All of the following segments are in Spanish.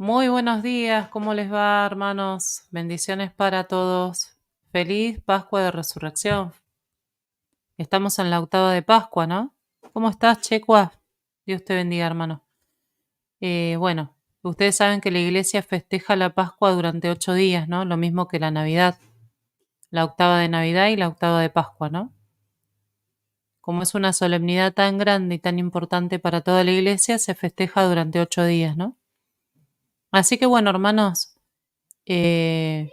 Muy buenos días, ¿cómo les va, hermanos? Bendiciones para todos. Feliz Pascua de Resurrección. Estamos en la octava de Pascua, ¿no? ¿Cómo estás, Checua? Dios te bendiga, hermano. Bueno, ustedes saben que la iglesia festeja la Pascua durante 8 días, ¿no? Lo mismo que la Navidad, la octava de Navidad y la octava de Pascua, ¿no? Como es una solemnidad tan grande y tan importante para toda la iglesia, se festeja durante 8 días, ¿no? Así que bueno, hermanos, eh,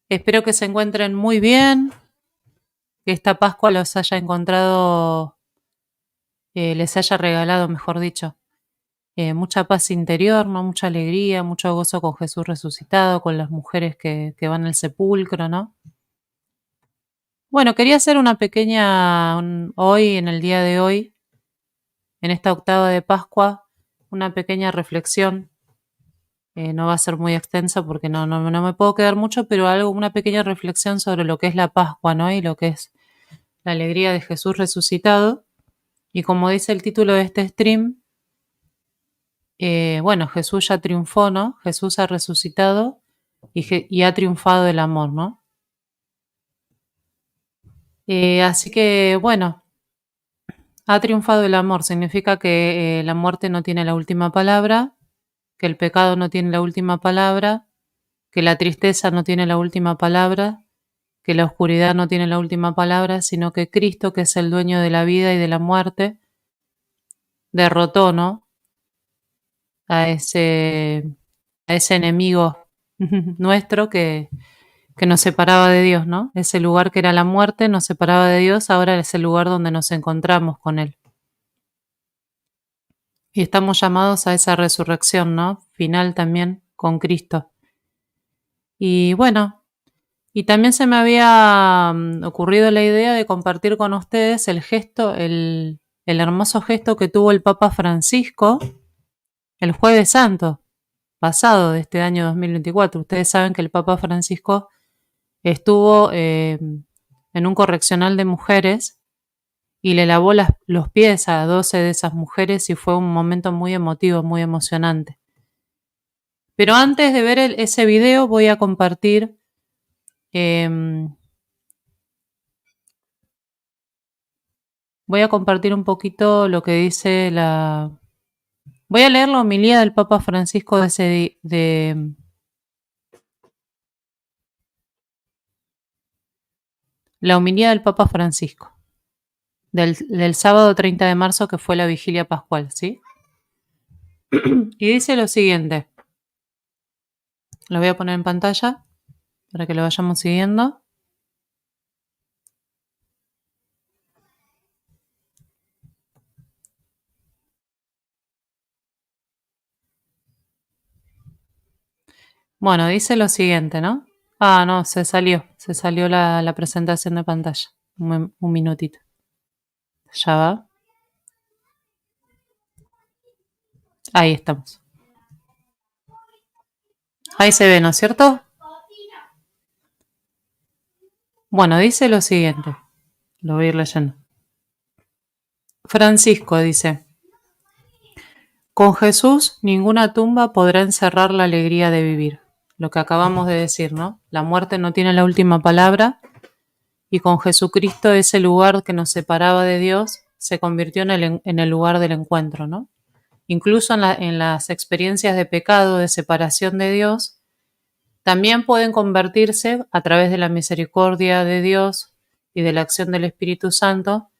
espero que se encuentren muy bien, que esta Pascua los haya encontrado, les haya regalado, mejor dicho, mucha paz interior, ¿no? Mucha alegría, mucho gozo con Jesús resucitado, con las mujeres que van al sepulcro, ¿no? Bueno, quería hacer una pequeña, hoy, en el día de hoy, en esta octava de Pascua, una pequeña reflexión. No va a ser muy extensa porque no me puedo quedar mucho, pero una pequeña reflexión sobre lo que es la Pascua, ¿no? Y lo que es la alegría de Jesús resucitado. Y como dice el título de este stream, bueno, Jesús ya triunfó, ¿no? Jesús ha resucitado y ha triunfado el amor, ¿no? Así que, bueno, ha triunfado el amor. Significa que la muerte no tiene la última palabra, que el pecado no tiene la última palabra, que la tristeza no tiene la última palabra, que la oscuridad no tiene la última palabra, sino que Cristo, que es el dueño de la vida y de la muerte, derrotó, ¿no? A ese enemigo nuestro que nos separaba de Dios, ¿no? Ese lugar que era la muerte nos separaba de Dios, ahora es el lugar donde nos encontramos con Él. Y estamos llamados a esa resurrección, ¿no? Final también con Cristo. Y bueno, y también se me había ocurrido la idea de compartir con ustedes el gesto, el hermoso gesto que tuvo el Papa Francisco el Jueves Santo pasado de este año 2024. Ustedes saben que el Papa Francisco estuvo en un correccional de mujeres y le lavó los pies a 12 de esas mujeres y fue un momento muy emotivo, muy emocionante. Pero antes de ver ese video voy a compartir eh, un poquito lo que dice la... Voy a leer la homilía del Papa Francisco la homilía del Papa Francisco del sábado 30 de marzo, que fue la vigilia pascual, ¿sí? Y dice lo siguiente, lo voy a poner en pantalla para que lo vayamos siguiendo. Bueno, dice lo siguiente, ¿no? Ah, no, se salió la presentación de pantalla. Un minutito. Ya va. Ahí estamos. Ahí se ve, ¿no es cierto? Bueno, dice lo siguiente. Lo voy a ir leyendo. Francisco dice, con Jesús ninguna tumba podrá encerrar la alegría de vivir. Lo que acabamos de decir, ¿no? La muerte no tiene la última palabra y con Jesucristo ese lugar que nos separaba de Dios se convirtió en el lugar del encuentro, ¿no? Incluso en las experiencias de pecado, de separación de Dios, También pueden convertirse a través de la misericordia de Dios y de la acción del Espíritu Santo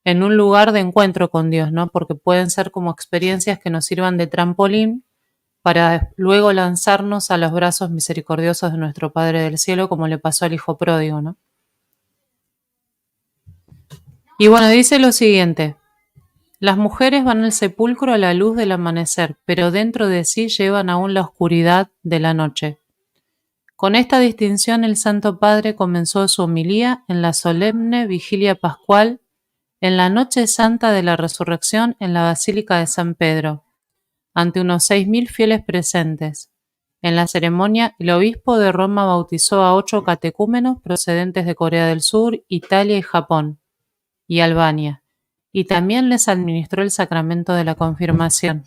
en un lugar de encuentro con Dios, ¿no? Porque pueden ser como experiencias que nos sirvan de trampolín para luego lanzarnos a los brazos misericordiosos de nuestro Padre del Cielo, como le pasó al Hijo Pródigo, ¿no? Y bueno, dice lo siguiente: las mujeres van al sepulcro a la luz del amanecer, pero dentro de sí llevan aún la oscuridad de la noche. Con esta distinción el Santo Padre comenzó su homilía en la solemne vigilia pascual en la noche santa de la resurrección en la Basílica de San Pedro, ante unos 6.000 fieles presentes. En la ceremonia, el obispo de Roma bautizó a 8 catecúmenos procedentes de Corea del Sur, Italia y Japón, y Albania, y también les administró el sacramento de la confirmación.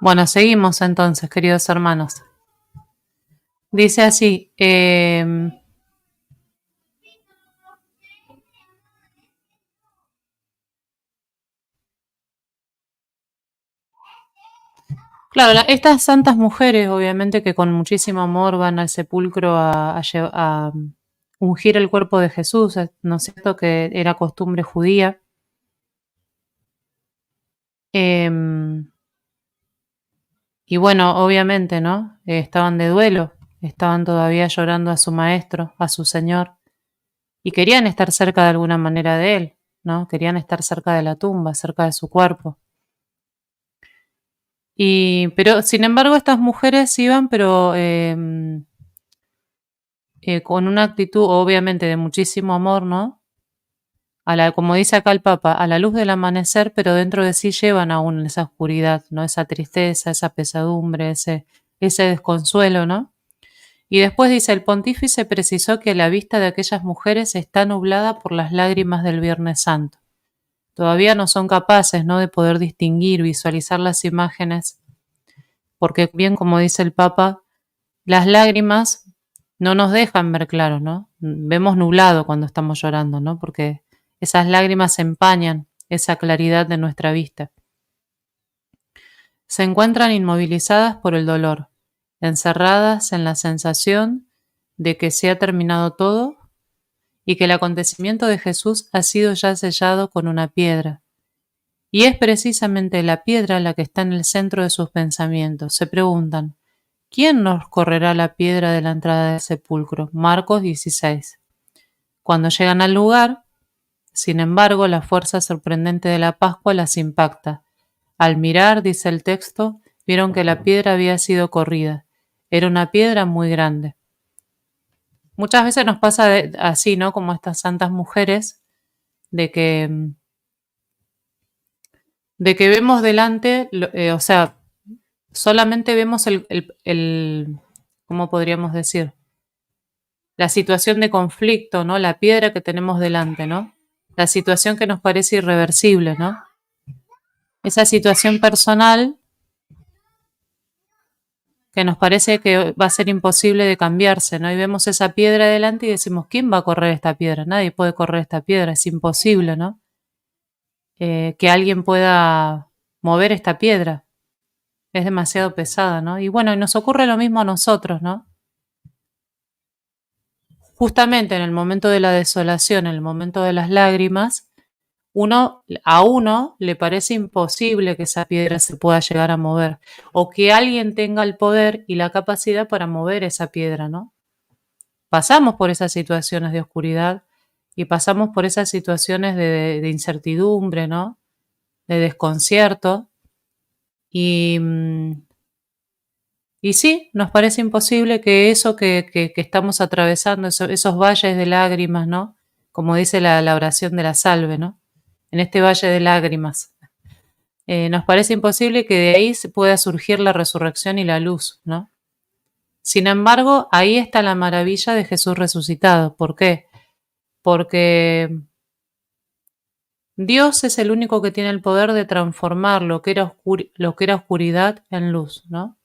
Bueno, seguimos entonces, queridos hermanos. Dice así, claro, estas santas mujeres, obviamente que con muchísimo amor van al sepulcro a ungir el cuerpo de Jesús, ¿no es cierto? Que era costumbre judía. Y bueno, obviamente, ¿no? Estaban de duelo, estaban todavía llorando a su maestro, a su Señor, y querían estar cerca de alguna manera de él, ¿no? Querían estar cerca de la tumba, cerca de su cuerpo. Pero, sin embargo, estas mujeres iban, pero con una actitud, obviamente, de muchísimo amor, ¿no? Como dice acá el Papa, a la luz del amanecer, pero dentro de sí llevan aún esa oscuridad, ¿no? Esa tristeza, esa pesadumbre, ese desconsuelo, ¿no? Y después dice, el pontífice precisó que la vista de aquellas mujeres está nublada por las lágrimas del Viernes Santo. Todavía no son capaces, ¿no?, de poder distinguir, visualizar las imágenes, porque bien como dice el Papa, las lágrimas no nos dejan ver claro, ¿no? Vemos nublado cuando estamos llorando, ¿no? Porque esas lágrimas empañan esa claridad de nuestra vista. Se encuentran inmovilizadas por el dolor, encerradas en la sensación de que se ha terminado todo y que el acontecimiento de Jesús ha sido ya sellado con una piedra. Y es precisamente la piedra la que está en el centro de sus pensamientos. Se preguntan, ¿quién nos correrá la piedra de la entrada del sepulcro? Marcos 16. Cuando llegan al lugar, sin embargo, la fuerza sorprendente de la Pascua las impacta. Al mirar, dice el texto, vieron que la piedra había sido corrida. Era una piedra muy grande. Muchas veces nos pasa así, ¿no? Como estas santas mujeres, de que vemos delante, o sea, solamente vemos ¿cómo podríamos decir? La situación de conflicto, ¿no? La piedra que tenemos delante, ¿no? La situación que nos parece irreversible, ¿no? Esa situación personal que nos parece que va a ser imposible de cambiarse, ¿no? Y vemos esa piedra delante y decimos, ¿quién va a correr esta piedra? Nadie puede correr esta piedra, es imposible, ¿no? Que alguien pueda mover esta piedra. Es demasiado pesada, ¿no? Y bueno, y nos ocurre lo mismo a nosotros, ¿no? Justamente en el momento de la desolación, en el momento de las lágrimas, a uno le parece imposible que esa piedra se pueda llegar a mover o que alguien tenga el poder y la capacidad para mover esa piedra, ¿no? Pasamos por esas situaciones de oscuridad y pasamos por esas situaciones de incertidumbre, ¿no? De desconcierto y, y sí, nos parece imposible que eso que estamos atravesando, esos valles de lágrimas, ¿no? Como dice la oración de la salve, ¿no? En este valle de lágrimas. Nos parece imposible que de ahí se pueda surgir la resurrección y la luz, ¿no? Sin embargo, ahí está la maravilla de Jesús resucitado. ¿Por qué? Porque Dios es el único que tiene el poder de transformar lo que era oscuridad en luz, ¿no?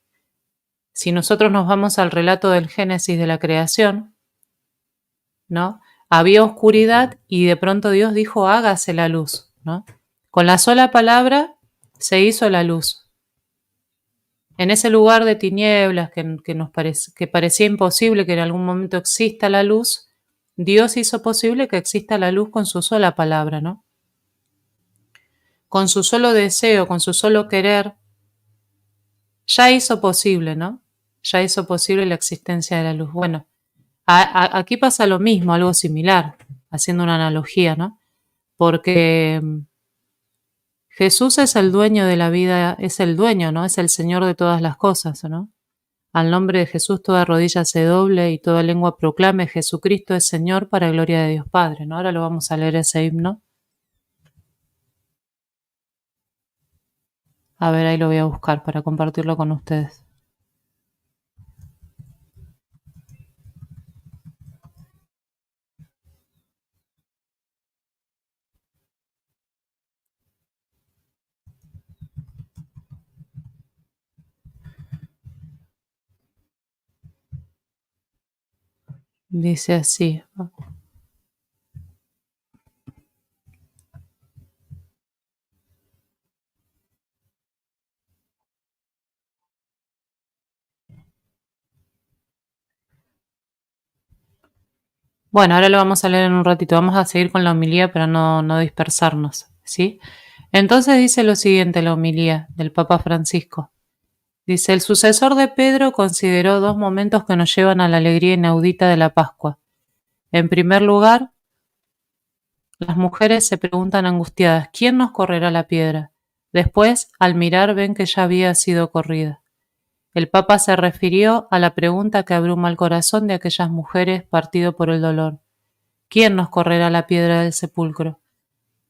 Si nosotros nos vamos al relato del Génesis de la creación, ¿no? Había oscuridad y de pronto Dios dijo, hágase la luz, ¿no? Con la sola palabra se hizo la luz. En ese lugar de tinieblas que parecía imposible que en algún momento exista la luz, Dios hizo posible que exista la luz con su sola palabra, ¿no? Con su solo deseo, con su solo querer, ya hizo posible, ¿no? Ya hizo posible la existencia de la luz. Bueno, aquí pasa lo mismo, algo similar, haciendo una analogía, ¿no? Porque Jesús es el dueño de la vida, es el dueño, ¿no? Es el Señor de todas las cosas, ¿no? Al nombre de Jesús toda rodilla se doble y toda lengua proclame Jesucristo es Señor para gloria de Dios Padre, ¿no? Ahora lo vamos a leer ese himno. A ver, ahí lo voy a buscar para compartirlo con ustedes. Dice así. Bueno, ahora lo vamos a leer en un ratito. Vamos a seguir con la homilía para no dispersarnos, ¿sí? Entonces dice lo siguiente la homilía del Papa Francisco. Dice, el sucesor de Pedro consideró dos momentos que nos llevan a la alegría inaudita de la Pascua. En primer lugar, las mujeres se preguntan angustiadas, ¿quién nos correrá la piedra? Después, al mirar, ven que ya había sido corrida. El Papa se refirió a la pregunta que abruma el corazón de aquellas mujeres partido por el dolor. ¿Quién nos correrá la piedra del sepulcro?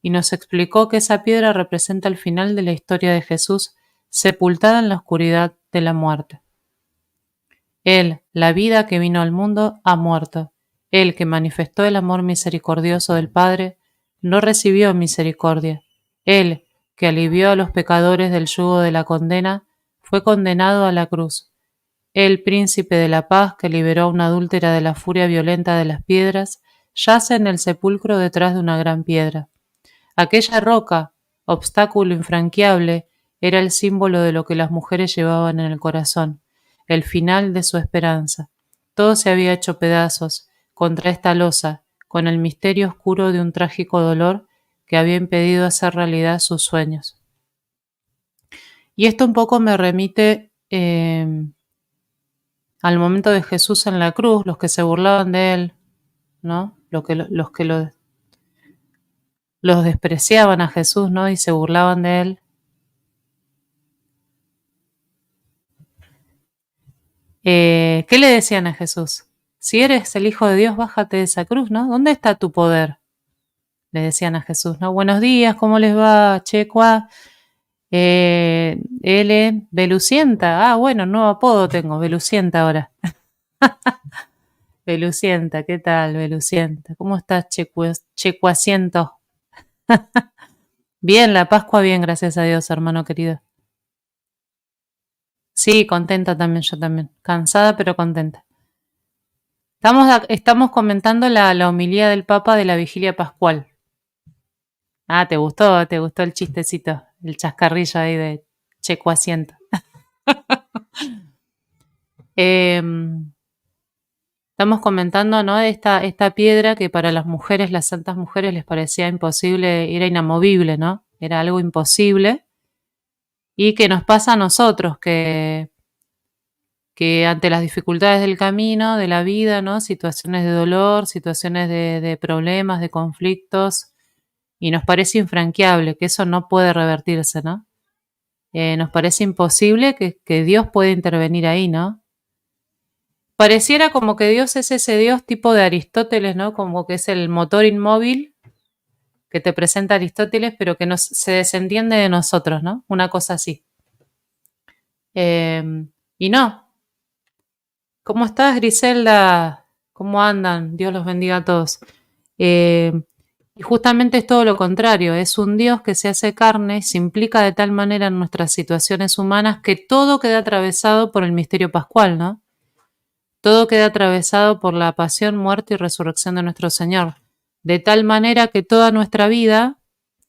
Y nos explicó que esa piedra representa el final de la historia de Jesús, sepultada en la oscuridad de la muerte. Él, la vida que vino al mundo, ha muerto. Él, que manifestó el amor misericordioso del Padre, no recibió misericordia. Él, que alivió a los pecadores del yugo de la condena, fue condenado a la cruz. El príncipe de la paz, que liberó a una adúltera de la furia violenta de las piedras, yace en el sepulcro detrás de una gran piedra. Aquella roca, obstáculo infranqueable, era el símbolo de lo que las mujeres llevaban en el corazón, el final de su esperanza. Todo se había hecho pedazos contra esta losa, con el misterio oscuro de un trágico dolor que había impedido hacer realidad sus sueños. Y esto un poco me remite al momento de Jesús en la cruz, los que se burlaban de él, ¿no? Los que los despreciaban a Jesús, ¿no? Y se burlaban de él. ¿Qué le decían a Jesús? Si eres el Hijo de Dios, bájate de esa cruz, ¿no? ¿Dónde está tu poder? Le decían a Jesús, ¿no? Buenos días, ¿cómo les va, Checua? L, Belucienta. Ah, bueno, nuevo apodo tengo, Belucienta ahora. Belucienta, ¿qué tal, Belucienta? ¿Cómo estás, Checuaciento? Bien, la Pascua bien, gracias a Dios, hermano querido. Sí, contenta también, yo también. Cansada, pero contenta. Estamos comentando la homilía del Papa de la Vigilia Pascual. Ah, te gustó el chistecito, el chascarrillo ahí de Checo Asiento. Estamos comentando, ¿no? Esta piedra que para las mujeres, las santas mujeres, les parecía imposible, era inamovible, ¿no? Era algo imposible. Y que nos pasa a nosotros, que ante las dificultades del camino, de la vida, ¿no? Situaciones de dolor, situaciones de problemas, de conflictos, y nos parece infranqueable, que eso no puede revertirse, ¿no? Nos parece imposible que Dios pueda intervenir ahí, ¿no? Pareciera como que Dios es ese Dios tipo de Aristóteles, ¿no? Como que es el motor inmóvil que te presenta Aristóteles, pero que se desentiende de nosotros, ¿no? Una cosa así. Y no. ¿Cómo estás, Griselda? ¿Cómo andan? Dios los bendiga a todos. Y justamente es todo lo contrario, es un Dios que se hace carne, se implica de tal manera en nuestras situaciones humanas que todo queda atravesado por el misterio pascual, ¿no? Todo queda atravesado por la pasión, muerte y resurrección de nuestro Señor, de tal manera que toda nuestra vida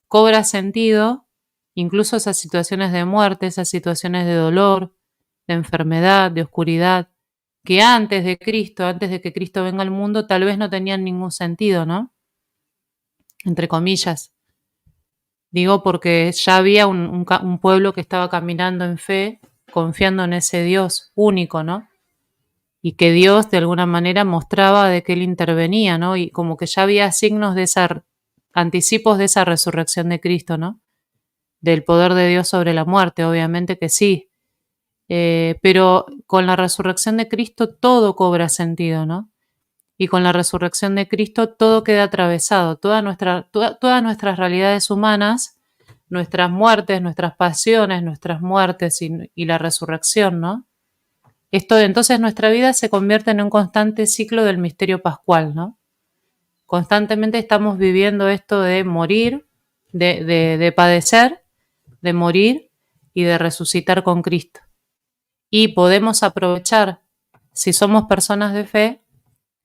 cobra sentido, incluso esas situaciones de muerte, esas situaciones de dolor, de enfermedad, de oscuridad, que antes de Cristo, antes de que Cristo venga al mundo, tal vez no tenían ningún sentido, ¿no? Entre comillas. Digo porque ya había un pueblo que estaba caminando en fe, confiando en ese Dios único, ¿no? Y que Dios de alguna manera mostraba de que Él intervenía, ¿no? Y como que ya había signos de anticipos de esa resurrección de Cristo, ¿no? Del poder de Dios sobre la muerte, obviamente que sí. Pero con la resurrección de Cristo todo cobra sentido, ¿no? Y con la resurrección de Cristo todo queda atravesado, todas nuestras realidades humanas, nuestras muertes, nuestras pasiones, nuestras muertes y la resurrección, ¿no? Esto entonces nuestra vida se convierte en un constante ciclo del misterio pascual, ¿no? Constantemente estamos viviendo esto de morir, de padecer, de morir y de resucitar con Cristo. Y podemos aprovechar, si somos personas de fe,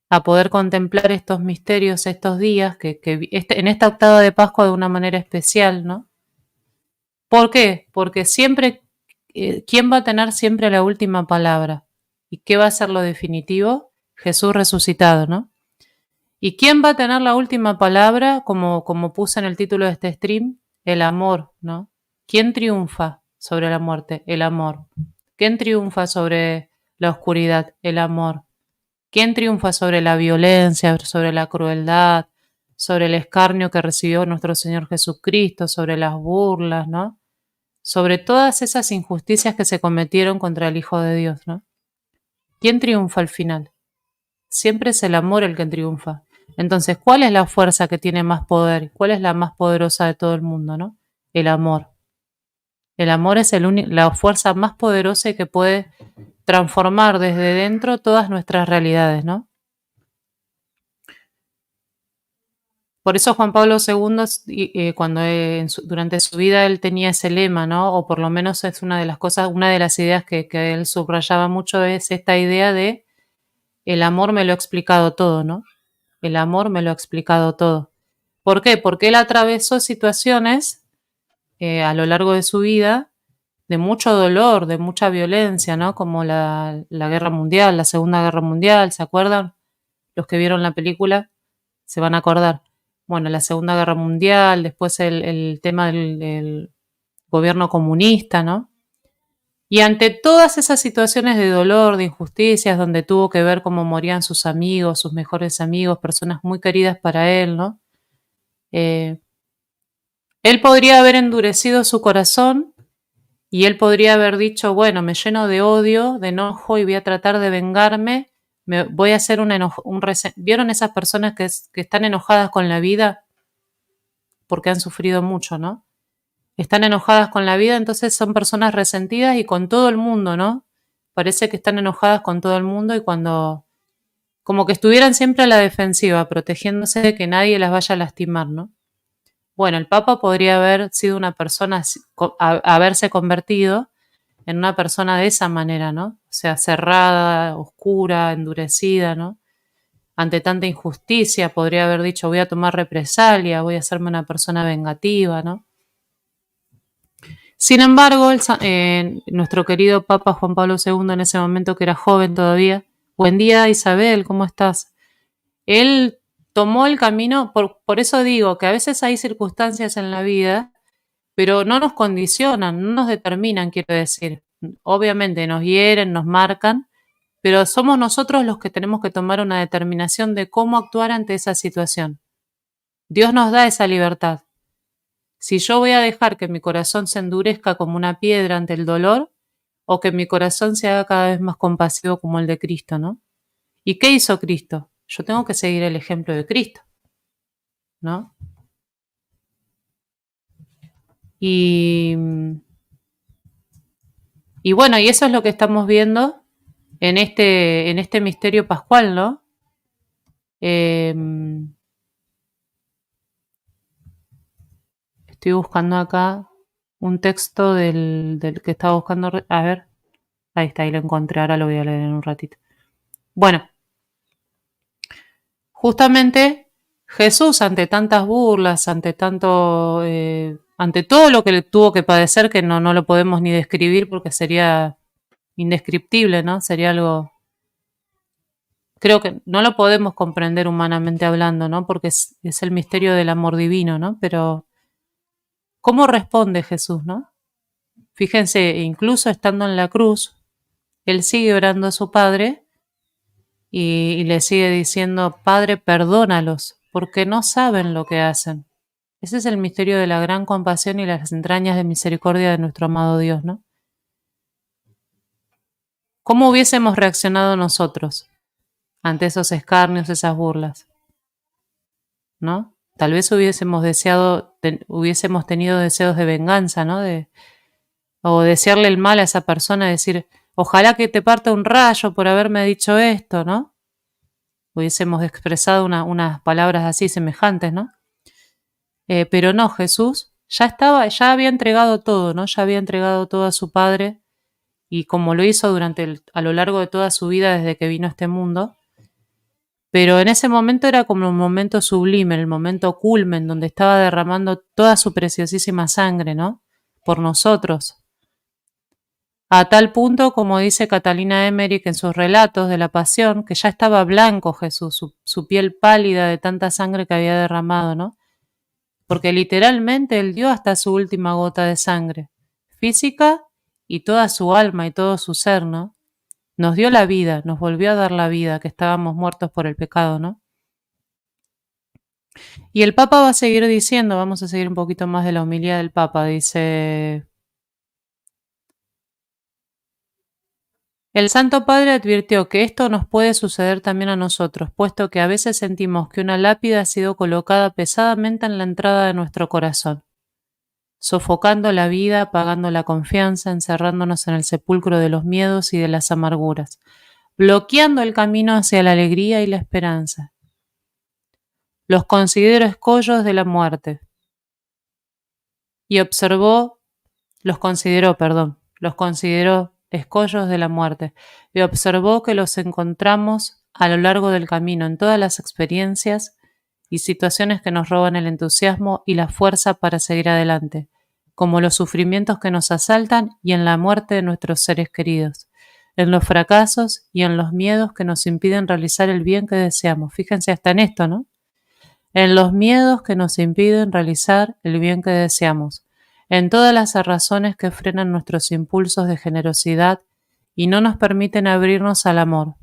a poder contemplar estos misterios estos días, en esta octava de Pascua de una manera especial, ¿no? ¿Por qué? Porque siempre, ¿quién va a tener siempre la última palabra? ¿Y qué va a ser lo definitivo? Jesús resucitado, ¿no? ¿Y quién va a tener la última palabra, como puse en el título de este stream? El amor, ¿no? ¿Quién triunfa sobre la muerte? El amor. ¿Quién triunfa sobre la oscuridad? El amor. ¿Quién triunfa sobre la violencia, sobre la crueldad, sobre el escarnio que recibió nuestro Señor Jesucristo, sobre las burlas, ¿no? Sobre todas esas injusticias que se cometieron contra el Hijo de Dios, ¿no? ¿Quién triunfa al final? Siempre es el amor el que triunfa. Entonces, ¿cuál es la fuerza que tiene más poder? ¿Cuál es la más poderosa de todo el mundo, no? El amor. El amor es la fuerza más poderosa y que puede transformar desde dentro todas nuestras realidades, ¿no? Por eso Juan Pablo II, cuando durante su vida él tenía ese lema, ¿no? O por lo menos es una de las cosas, una de las ideas que él subrayaba mucho es esta idea de el amor me lo ha explicado todo, ¿no? El amor me lo ha explicado todo. ¿Por qué? Porque él atravesó situaciones a lo largo de su vida de mucho dolor, de mucha violencia, ¿no? Como la Guerra Mundial, la Segunda Guerra Mundial, ¿se acuerdan? Los que vieron la película se van a acordar. Bueno, la Segunda Guerra Mundial, después el tema del gobierno comunista, ¿no? Y ante todas esas situaciones de dolor, de injusticias, donde tuvo que ver cómo morían sus amigos, sus mejores amigos, personas muy queridas para él, ¿no? Eh, Él podría haber endurecido su corazón y él podría haber dicho, bueno, me lleno de odio, de enojo y voy a tratar de vengarme, voy a hacer ¿Vieron esas personas que están enojadas con la vida porque han sufrido mucho, ¿no? Están enojadas con la vida, entonces son personas resentidas y con todo el mundo, ¿no? Parece que están enojadas con todo el mundo y como que estuvieran siempre a la defensiva, protegiéndose de que nadie las vaya a lastimar, ¿no? Bueno, el Papa podría haber sido una persona, haberse convertido en una persona de esa manera, ¿no? O sea, cerrada, oscura, endurecida, ¿no? Ante tanta injusticia, podría haber dicho, voy a tomar represalia, voy a hacerme una persona vengativa, ¿no? Sin embargo, nuestro querido Papa Juan Pablo II, en ese momento que era joven todavía, buen día Isabel, ¿cómo estás? Él tomó el camino, por eso digo que a veces hay circunstancias en la vida, pero no nos condicionan, no nos determinan, quiero decir. Obviamente nos hieren, nos marcan, pero somos nosotros los que tenemos que tomar una determinación de cómo actuar ante esa situación. Dios nos da esa libertad. Si yo voy a dejar que mi corazón se endurezca como una piedra ante el dolor, o que mi corazón se haga cada vez más compasivo como el de Cristo, ¿no? ¿Y qué hizo Cristo? Yo tengo que seguir el ejemplo de Cristo, ¿no? Y, y bueno, y eso es lo que estamos viendo en este misterio pascual, ¿no? Eh, Estoy buscando acá un texto del que estaba buscando. A ver, ahí está, ahí lo encontré, ahora lo voy a leer en un ratito. Bueno, justamente Jesús, ante tantas burlas, ante ante todo lo que le tuvo que padecer, que no lo podemos ni describir porque sería indescriptible, ¿no? Sería algo, creo que no lo podemos comprender humanamente hablando, ¿no? Porque es el misterio del amor divino, ¿no? Pero, ¿cómo responde Jesús, no? Fíjense, incluso estando en la cruz, él sigue orando a su Padre y le sigue diciendo, Padre, perdónalos, porque no saben lo que hacen. Ese es el misterio de la gran compasión y las entrañas de misericordia de nuestro amado Dios, ¿no? ¿Cómo hubiésemos reaccionado nosotros ante esos escarnios, esas burlas? ¿No? Tal vez hubiésemos tenido deseos de venganza, ¿no? O desearle el mal a esa persona, decir, ojalá que te parta un rayo por haberme dicho esto, ¿no? Hubiésemos expresado unas palabras así semejantes, ¿no? Pero no, Jesús ya había entregado todo, ¿no? Ya había entregado todo a su Padre, y como lo hizo a lo largo de toda su vida desde que vino a este mundo. Pero en ese momento era como un momento sublime, el momento culmen, donde estaba derramando toda su preciosísima sangre, ¿no? Por nosotros. A tal punto, como dice Catalina Emmerich en sus relatos de la Pasión, que ya estaba blanco Jesús, su piel pálida de tanta sangre que había derramado, ¿no? Porque literalmente él dio hasta su última gota de sangre, física, y toda su alma y todo su ser, ¿no? Nos dio la vida, nos volvió a dar la vida, que estábamos muertos por el pecado, ¿no? Y el Papa va a seguir diciendo, vamos a seguir un poquito más de la homilía del Papa, dice, el Santo Padre advirtió que esto nos puede suceder también a nosotros, puesto que a veces sentimos que una lápida ha sido colocada pesadamente en la entrada de nuestro corazón, sofocando la vida, apagando la confianza, encerrándonos en el sepulcro de los miedos y de las amarguras, bloqueando el camino hacia la alegría y la esperanza. Los considero escollos de la muerte. Y los consideró escollos de la muerte, y observó que los encontramos a lo largo del camino en todas las experiencias y situaciones que nos roban el entusiasmo y la fuerza para seguir adelante, como los sufrimientos que nos asaltan y en la muerte de nuestros seres queridos, en los fracasos y en los miedos que nos impiden realizar el bien que deseamos. Fíjense hasta en esto, ¿no? En los miedos que nos impiden realizar el bien que deseamos, en todas las razones que frenan nuestros impulsos de generosidad y no nos permiten abrirnos al amor.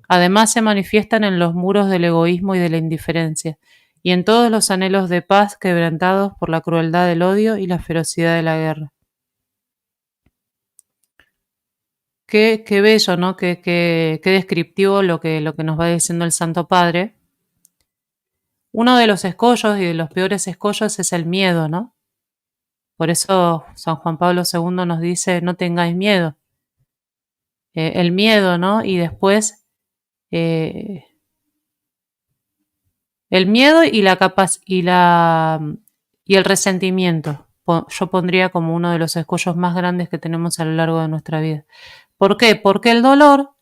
Además se manifiestan en los muros del egoísmo y de la indiferencia, y en todos los anhelos de paz quebrantados por la crueldad del odio y la ferocidad de la guerra. Qué bello, ¿no? Qué descriptivo lo que nos va diciendo el Santo Padre. Uno de los escollos y de los peores escollos es el miedo, ¿no? Por eso San Juan Pablo II nos dice, no tengáis miedo. El miedo, ¿no? Y después eh, el miedo y el resentimiento. Yo pondría como uno de los escollos más grandes que tenemos a lo largo de nuestra vida. ¿Por qué? Porque el dolor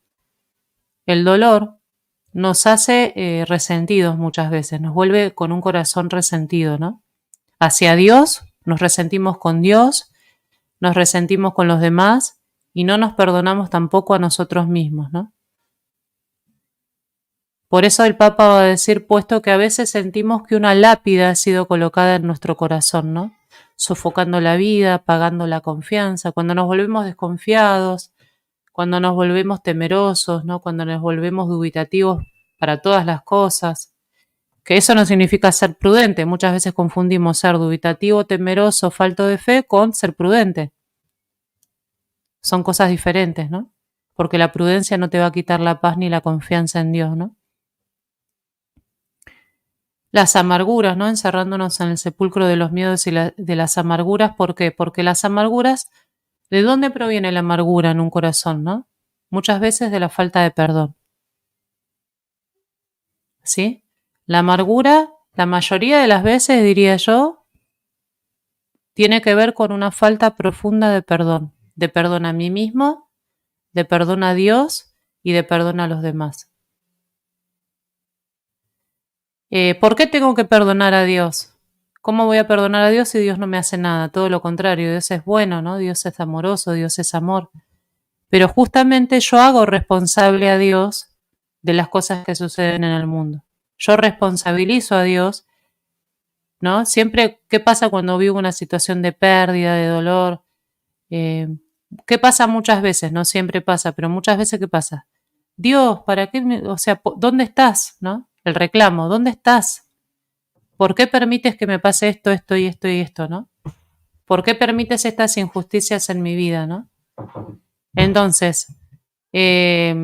nos hace resentidos muchas veces, nos vuelve con un corazón resentido, ¿no? Hacia Dios, nos resentimos con Dios, nos resentimos con los demás y no nos perdonamos tampoco a nosotros mismos, ¿no? Por eso el Papa va a decir, puesto que a veces sentimos que una lápida ha sido colocada en nuestro corazón, ¿no? Sofocando la vida, apagando la confianza, cuando nos volvemos desconfiados, cuando nos volvemos temerosos, ¿no? Cuando nos volvemos dubitativos para todas las cosas. Que eso no significa ser prudente. Muchas veces confundimos ser dubitativo, temeroso, falto de fe con ser prudente. Son cosas diferentes, ¿no? Porque la prudencia no te va a quitar la paz ni la confianza en Dios, ¿no? Las amarguras, ¿no? Encerrándonos en el sepulcro de los miedos y de las amarguras. ¿Por qué? Porque las amarguras, ¿de dónde proviene la amargura en un corazón, no? Muchas veces de la falta de perdón. ¿Sí? La amargura, la mayoría de las veces, diría yo, tiene que ver con una falta profunda de perdón a mí mismo, de perdón a Dios y de perdón a los demás. ¿Por qué tengo que perdonar a Dios? ¿Cómo voy a perdonar a Dios si Dios no me hace nada? Todo lo contrario, Dios es bueno, ¿no? Dios es amoroso, Dios es amor. Pero justamente yo hago responsable a Dios de las cosas que suceden en el mundo. Yo responsabilizo a Dios, ¿no? Siempre, ¿qué pasa cuando vivo una situación de pérdida, de dolor? Eh, ¿Qué pasa muchas veces? No siempre pasa, pero muchas veces ¿qué pasa? Dios, ¿para qué? O sea, ¿dónde estás? ¿No? El reclamo, ¿dónde estás? ¿Por qué permites que me pase esto, esto y esto y esto, ¿no? ¿Por qué permites estas injusticias en mi vida, ¿no? Entonces, eh,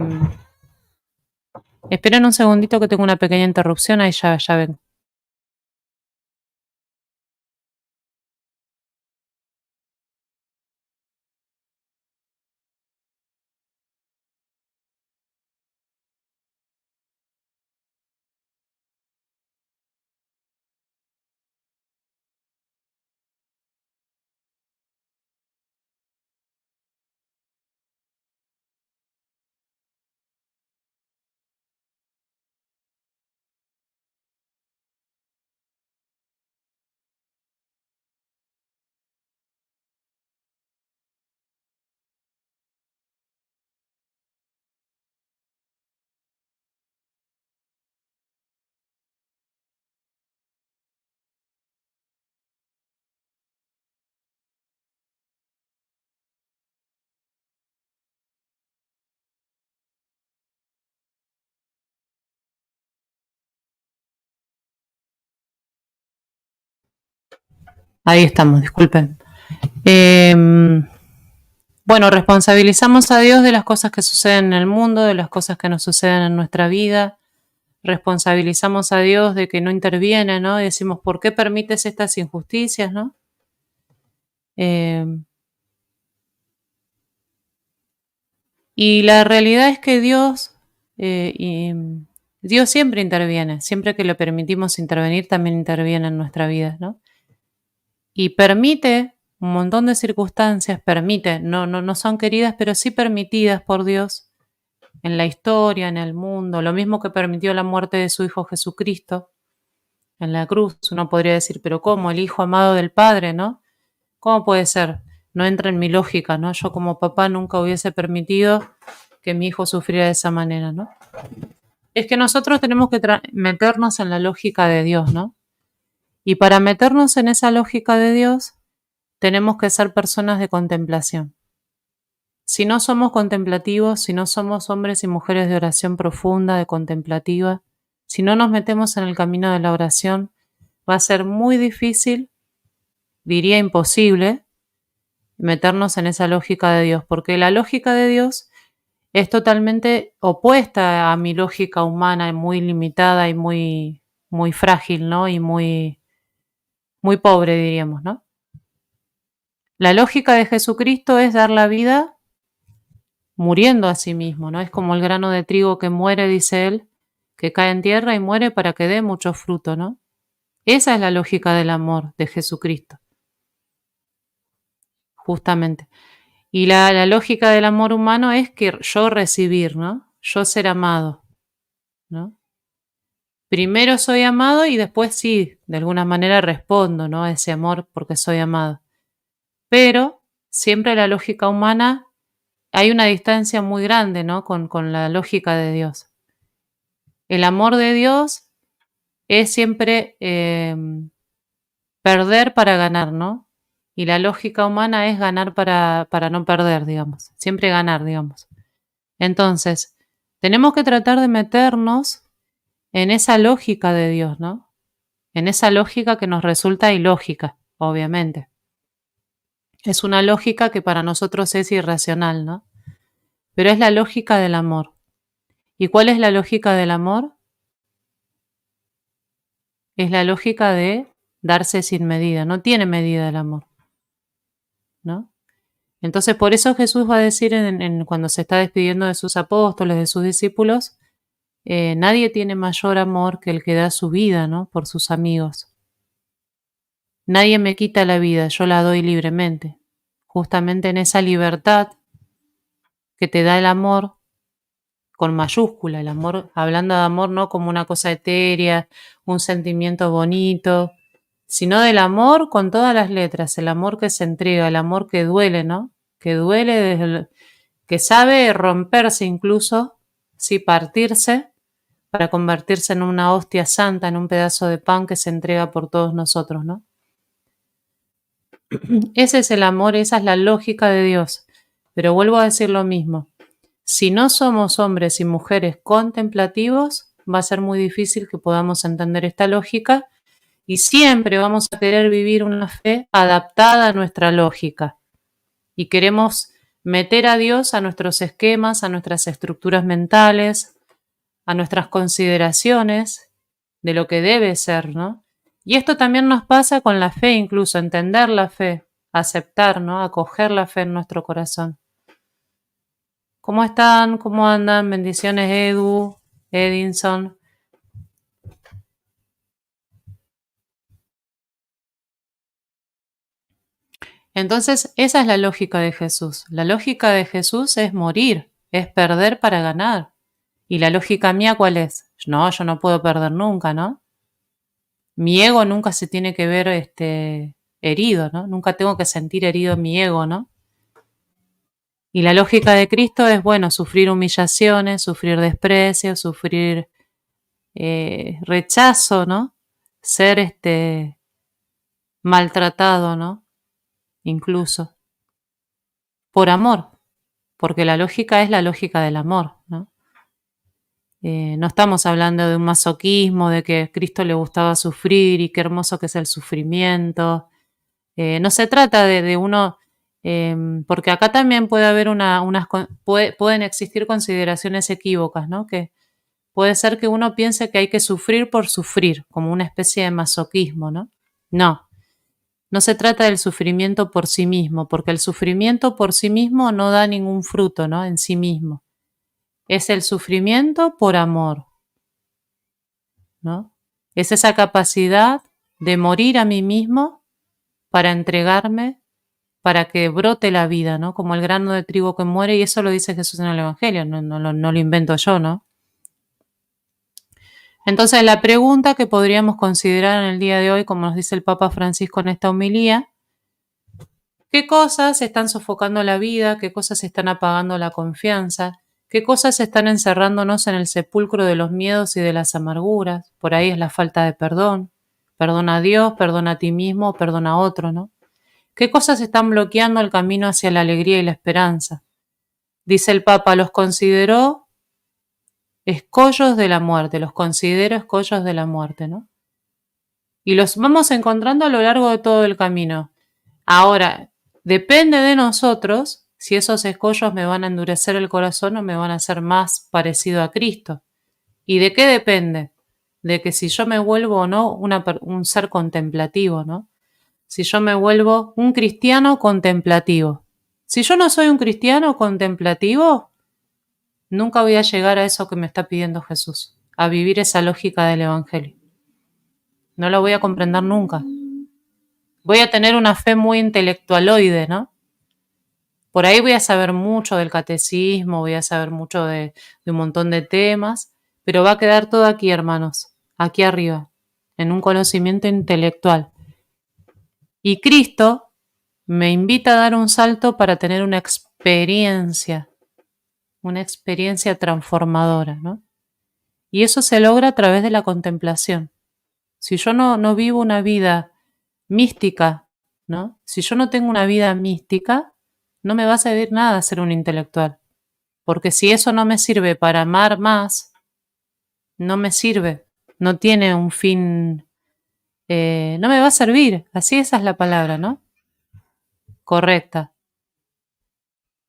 esperen un segundito que tengo una pequeña interrupción, ahí ya ven. Ahí estamos, disculpen. Eh, bueno, responsabilizamos a Dios de las cosas que suceden en el mundo, de las cosas que nos suceden en nuestra vida. Responsabilizamos a Dios de que no interviene, ¿no? Y decimos, ¿por qué permites estas injusticias, no? Eh, y la realidad es que Dios siempre interviene, siempre que le permitimos intervenir, también interviene en nuestra vida, ¿no? Y permite un montón de circunstancias, no son queridas, pero sí permitidas por Dios en la historia, en el mundo, lo mismo que permitió la muerte de su Hijo Jesucristo en la cruz. Uno podría decir, pero ¿cómo? El Hijo amado del Padre, ¿no? ¿Cómo puede ser? No entra en mi lógica, ¿no? Yo como papá nunca hubiese permitido que mi hijo sufriera de esa manera, ¿no? Es que nosotros tenemos que meternos en la lógica de Dios, ¿no? Y para meternos en esa lógica de Dios, tenemos que ser personas de contemplación. Si no somos contemplativos, si no somos hombres y mujeres de oración profunda, de contemplativa, si no nos metemos en el camino de la oración, va a ser muy difícil, diría imposible, meternos en esa lógica de Dios, porque la lógica de Dios es totalmente opuesta a mi lógica humana, muy limitada y muy frágil, ¿no? Y muy pobre, diríamos, ¿no? La lógica de Jesucristo es dar la vida muriendo a sí mismo, ¿no? Es como el grano de trigo que muere, dice él, que cae en tierra y muere para que dé mucho fruto, ¿no? Esa es la lógica del amor de Jesucristo, justamente. Y la lógica del amor humano es que yo recibir, ¿no? Yo ser amado, ¿no? Primero soy amado y después sí, de alguna manera respondo, ¿no? A ese amor porque soy amado. Pero siempre la lógica humana, hay una distancia muy grande, ¿no? Con la lógica de Dios. El amor de Dios es siempre perder para ganar, ¿no? Y la lógica humana es ganar para no perder, digamos. Siempre ganar, digamos. Entonces, tenemos que tratar de meternos en esa lógica de Dios, ¿no? En esa lógica que nos resulta ilógica, obviamente. Es una lógica que para nosotros es irracional, ¿no? Pero es la lógica del amor. ¿Y cuál es la lógica del amor? Es la lógica de darse sin medida. No tiene medida el amor, ¿no? Entonces, por eso Jesús va a decir cuando se está despidiendo de sus apóstoles, de sus discípulos, nadie tiene mayor amor que el que da su vida, ¿no? Por sus amigos. Nadie me quita la vida, yo la doy libremente. Justamente en esa libertad que te da el amor, con mayúscula, el amor, hablando de amor no como una cosa etérea, un sentimiento bonito, sino del amor con todas las letras, el amor que se entrega, el amor que duele, ¿no? Que duele que sabe romperse incluso, sí, partirse, para convertirse en una hostia santa, en un pedazo de pan que se entrega por todos nosotros, ¿no? Ese es el amor, esa es la lógica de Dios. Pero vuelvo a decir lo mismo. Si no somos hombres y mujeres contemplativos, va a ser muy difícil que podamos entender esta lógica y siempre vamos a querer vivir una fe adaptada a nuestra lógica. Y queremos meter a Dios a nuestros esquemas, a nuestras estructuras mentales, a nuestras consideraciones de lo que debe ser, ¿no? Y esto también nos pasa con la fe, incluso entender la fe, aceptar, ¿no? Acoger la fe en nuestro corazón. ¿Cómo están? ¿Cómo andan? Bendiciones, Edu, Edinson. Entonces, esa es la lógica de Jesús. La lógica de Jesús es morir, es perder para ganar. ¿Y la lógica mía cuál es? No, yo no puedo perder nunca, ¿no? Mi ego nunca se tiene que ver herido, ¿no? Nunca tengo que sentir herido mi ego, ¿no? Y la lógica de Cristo es, bueno, sufrir humillaciones, sufrir desprecio, sufrir rechazo, ¿no? Ser maltratado, ¿no? Incluso. Por amor, porque la lógica es la lógica del amor, ¿no? No estamos hablando de un masoquismo, de que a Cristo le gustaba sufrir y qué hermoso que es el sufrimiento. No se trata de uno, porque acá también puede haber pueden existir consideraciones equívocas, ¿no? Que puede ser que uno piense que hay que sufrir por sufrir, como una especie de masoquismo, ¿no? No, no se trata del sufrimiento por sí mismo, porque el sufrimiento por sí mismo no da ningún fruto, ¿no? En sí mismo. Es el sufrimiento por amor, ¿no? Es esa capacidad de morir a mí mismo para entregarme, para que brote la vida, ¿no? Como el grano de trigo que muere, y eso lo dice Jesús en el Evangelio, no lo invento yo, ¿no? Entonces, la pregunta que podríamos considerar en el día de hoy, como nos dice el Papa Francisco en esta homilía, ¿qué cosas están sofocando la vida? ¿Qué cosas están apagando la confianza? ¿Qué cosas están encerrándonos en el sepulcro de los miedos y de las amarguras? Por ahí es la falta de perdón. Perdona a Dios, perdona a ti mismo, perdona a otro, ¿no? ¿Qué cosas están bloqueando el camino hacia la alegría y la esperanza? Dice el Papa, los consideró escollos de la muerte, los considero escollos de la muerte, ¿no? Y los vamos encontrando a lo largo de todo el camino. Ahora, depende de nosotros si esos escollos me van a endurecer el corazón o me van a hacer más parecido a Cristo. ¿Y de qué depende? De que si yo me vuelvo o no un ser contemplativo, ¿no? Si yo me vuelvo un cristiano contemplativo. Si yo no soy un cristiano contemplativo, nunca voy a llegar a eso que me está pidiendo Jesús, a vivir esa lógica del Evangelio. No lo voy a comprender nunca. Voy a tener una fe muy intelectualoide, ¿no? Por ahí voy a saber mucho del catecismo, voy a saber mucho de un montón de temas, pero va a quedar todo aquí, hermanos, aquí arriba, en un conocimiento intelectual. Y Cristo me invita a dar un salto para tener una experiencia transformadora, ¿no? Y eso se logra a través de la contemplación. Si yo no vivo una vida mística, ¿no? Si yo no tengo una vida mística, no me va a servir nada ser un intelectual. Porque si eso no me sirve para amar más, no me sirve. No tiene un fin, no me va a servir. Así esa es la palabra, ¿no? Correcta.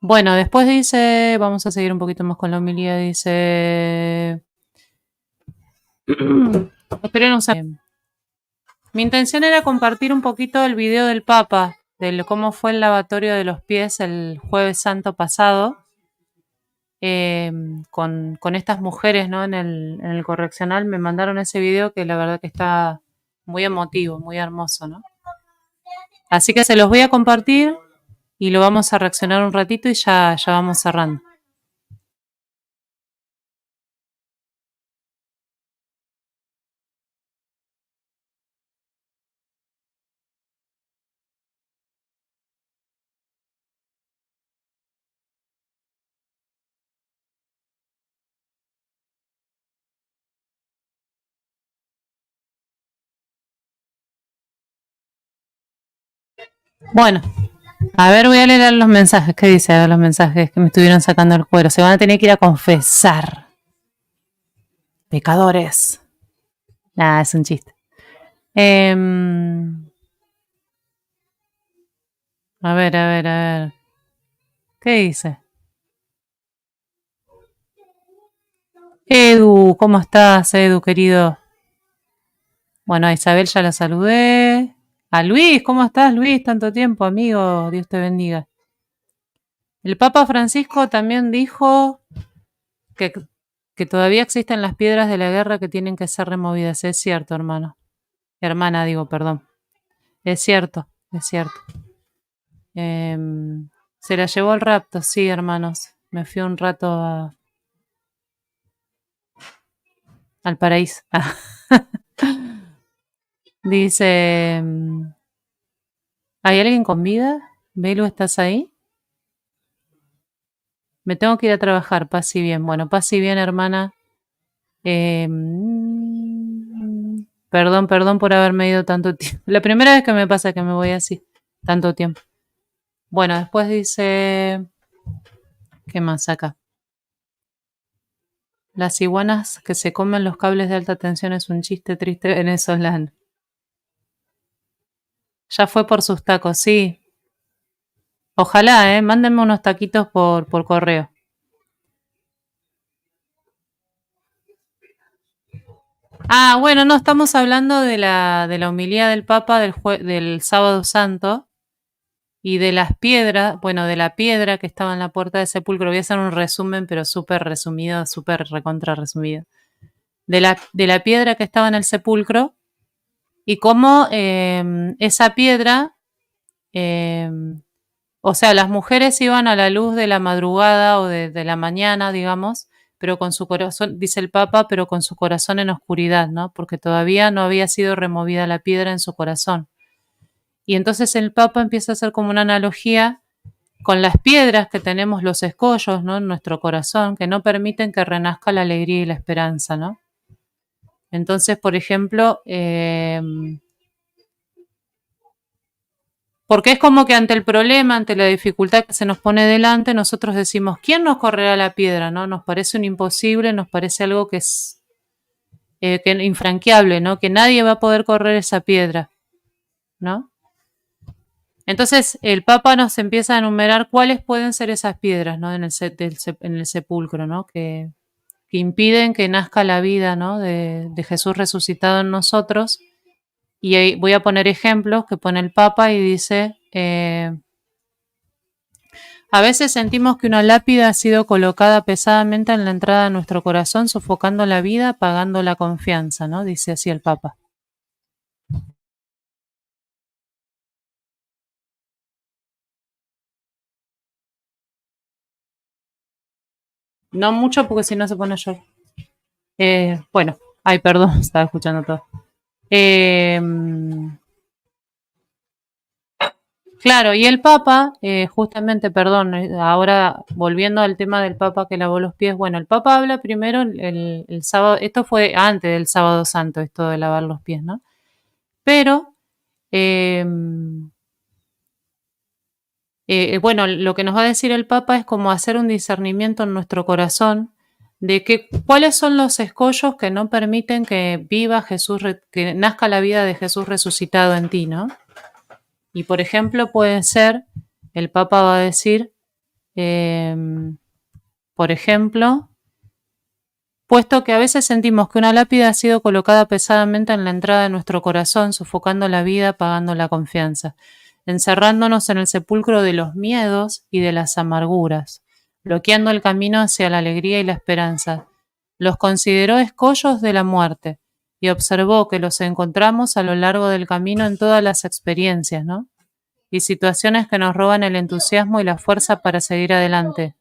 Bueno, después dice, vamos a seguir un poquito más con la homilía, dice... Esperen un segundo. Mi intención era compartir un poquito el video del Papa, de cómo fue el lavatorio de los pies el Jueves Santo pasado, con estas mujeres, ¿no? En el correccional me mandaron ese video que la verdad que está muy emotivo, muy hermoso, ¿no? Así que se los voy a compartir y lo vamos a reaccionar un ratito y ya vamos cerrando. Bueno, a ver, voy a leer los mensajes. ¿Qué dice? A ver los mensajes que me estuvieron sacando el cuero. Se van a tener que ir a confesar. Pecadores. Nah, es un chiste. A ver, a ver, a ver. ¿Qué dice? Edu, ¿cómo estás, Edu, querido? Bueno, a Isabel ya la saludé. A Luis, ¿cómo estás, Luis? Tanto tiempo, amigo. Dios te bendiga. El Papa Francisco también dijo que, que todavía existen las piedras de la guerra que tienen que ser removidas. Es cierto, hermano. Hermana, digo, perdón. Es cierto, es cierto. Se la llevó el rapto, sí, hermanos. Me fui un rato al paraíso. Dice, ¿hay alguien con vida? Belu, ¿estás ahí? Me tengo que ir a trabajar, paz y bien. Bueno, paz y bien, hermana. Perdón por haberme ido tanto tiempo. La primera vez que me pasa que me voy así, tanto tiempo. Bueno, después dice, ¿qué más acá? Las iguanas que se comen los cables de alta tensión es un chiste triste venezolano. Ya fue por sus tacos, sí. Ojalá, mándenme unos taquitos por correo. Ah, bueno, no, estamos hablando de la homilía del Papa del Sábado Santo y de las piedras, bueno, de la piedra que estaba en la puerta del sepulcro. Voy a hacer un resumen, pero súper resumido, súper recontra resumido. De la piedra que estaba en el sepulcro y cómo esa piedra, eh, o sea, las mujeres iban a la luz de la madrugada o de la mañana, digamos, pero con su corazón, dice el Papa, pero con su corazón en oscuridad, ¿no? Porque todavía no había sido removida la piedra en su corazón. Y entonces el Papa empieza a hacer como una analogía con las piedras que tenemos, los escollos, ¿no? En nuestro corazón, que no permiten que renazca la alegría y la esperanza, ¿no? Entonces, por ejemplo, porque es como que ante el problema, ante la dificultad que se nos pone delante, nosotros decimos, ¿quién nos correrá la piedra? ¿No? Nos parece un imposible, nos parece algo que es infranqueable, ¿no? Que nadie va a poder correr esa piedra, ¿no? Entonces el Papa nos empieza a enumerar cuáles pueden ser esas piedras, ¿no? En el sepulcro, ¿no? Que impiden que nazca la vida, ¿no? De Jesús resucitado en nosotros. Y ahí voy a poner ejemplos que pone el Papa y dice, a veces sentimos que una lápida ha sido colocada pesadamente en la entrada de nuestro corazón, sofocando la vida, apagando la confianza, ¿no? Dice así el Papa. No mucho porque si no se pone a llorar. Bueno, ay, perdón, estaba escuchando todo. Claro, y el Papa, justamente, perdón, ahora volviendo al tema del Papa que lavó los pies, bueno, el Papa habla primero el sábado, esto fue antes del Sábado Santo, esto de lavar los pies, ¿no? Pero, eh, bueno, lo que nos va a decir el Papa es como hacer un discernimiento en nuestro corazón de cuáles son los escollos que no permiten que viva Jesús, que nazca la vida de Jesús resucitado en ti, ¿no? Y por ejemplo puede ser, el Papa va a decir, eh, por ejemplo, puesto que a veces sentimos que una lápida ha sido colocada pesadamente en la entrada de nuestro corazón, sofocando la vida, apagando la confianza, encerrándonos en el sepulcro de los miedos y de las amarguras, bloqueando el camino hacia la alegría y la esperanza. Los consideró escollos de la muerte y observó que los encontramos a lo largo del camino en todas las experiencias, ¿no? y situaciones que nos roban el entusiasmo y la fuerza para seguir adelante.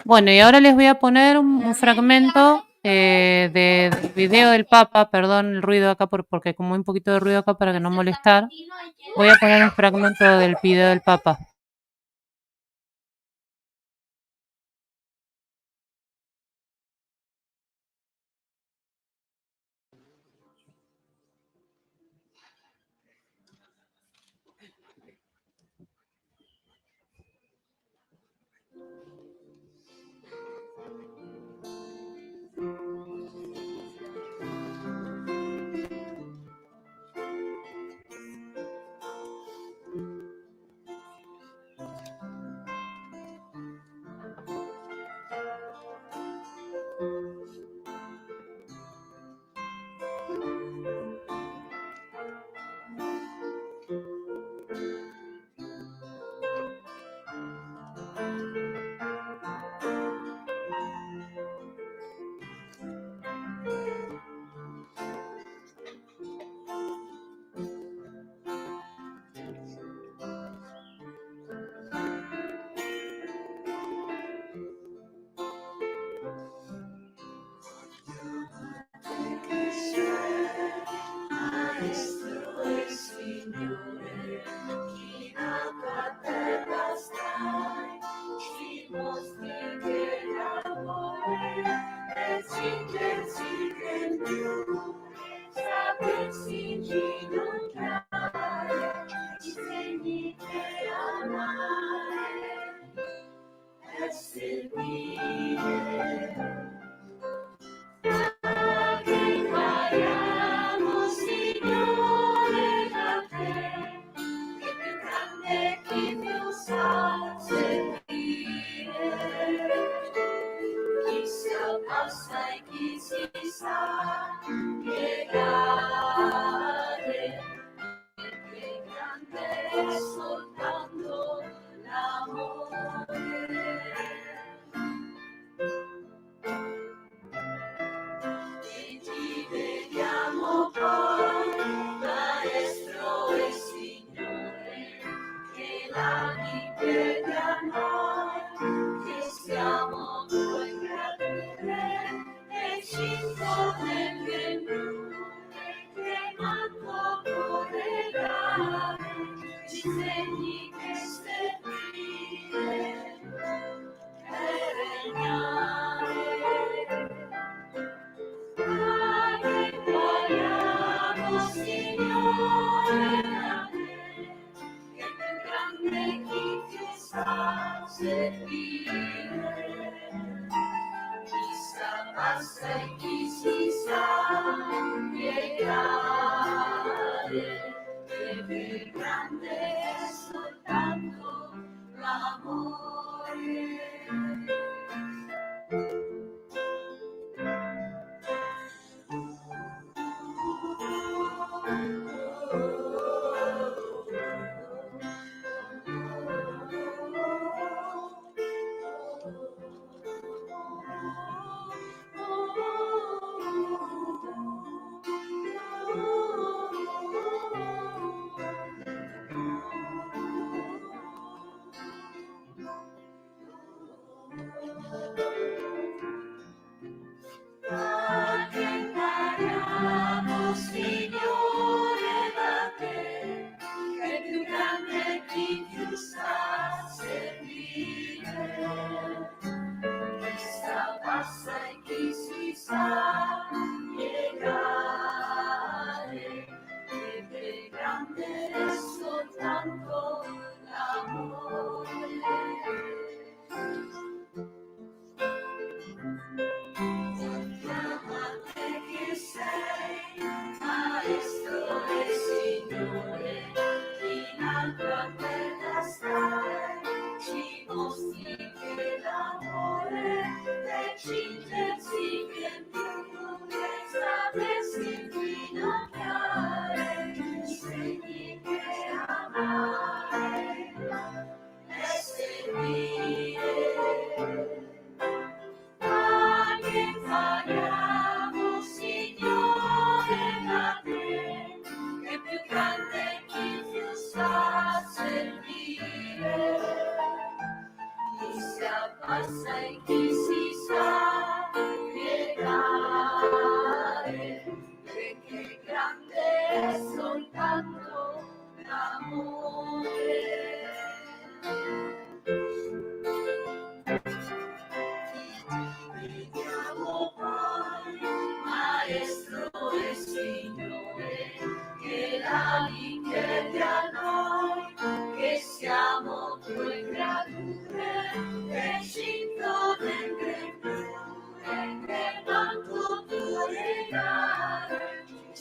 Bueno, y ahora les voy a poner un fragmento del video del Papa. Perdón el ruido acá porque como hay un poquito de ruido acá para que no molestar. Voy a poner un fragmento del video del Papa.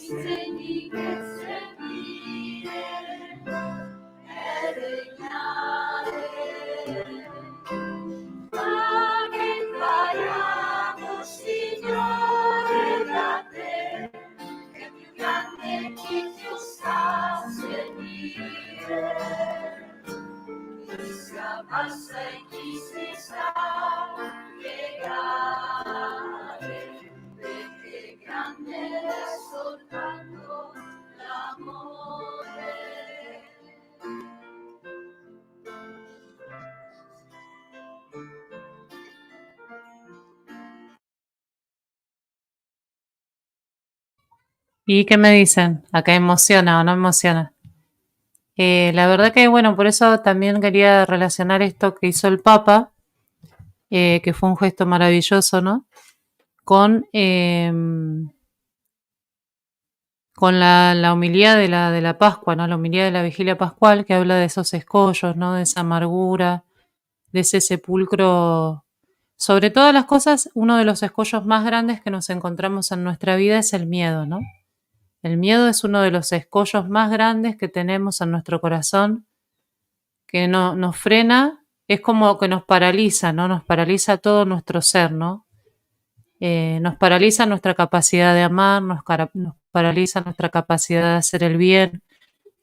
insegni che seguire e regnare. Ma che impariamo, Signore, da te, che più grande chi più sa seguire. Chi si abbassa e chi si sa piegare, perché grande è soltanto l'amore. ¿Y qué me dicen? ¿Acá emociona o no emociona? La verdad que, bueno, por eso también quería relacionar esto que hizo el Papa, que fue un gesto maravilloso, ¿no? Con la homilía de la Pascua, ¿no? La homilía de la Vigilia Pascual, que habla de esos escollos, ¿no? De esa amargura, de ese sepulcro. Sobre todas las cosas, uno de los escollos más grandes que nos encontramos en nuestra vida es el miedo, ¿no? El miedo es uno de los escollos más grandes que tenemos en nuestro corazón, que nos frena, es como que nos paraliza, ¿no? Nos paraliza todo nuestro ser, ¿no? Nos paraliza nuestra capacidad de amar, nos paraliza nuestra capacidad de hacer el bien,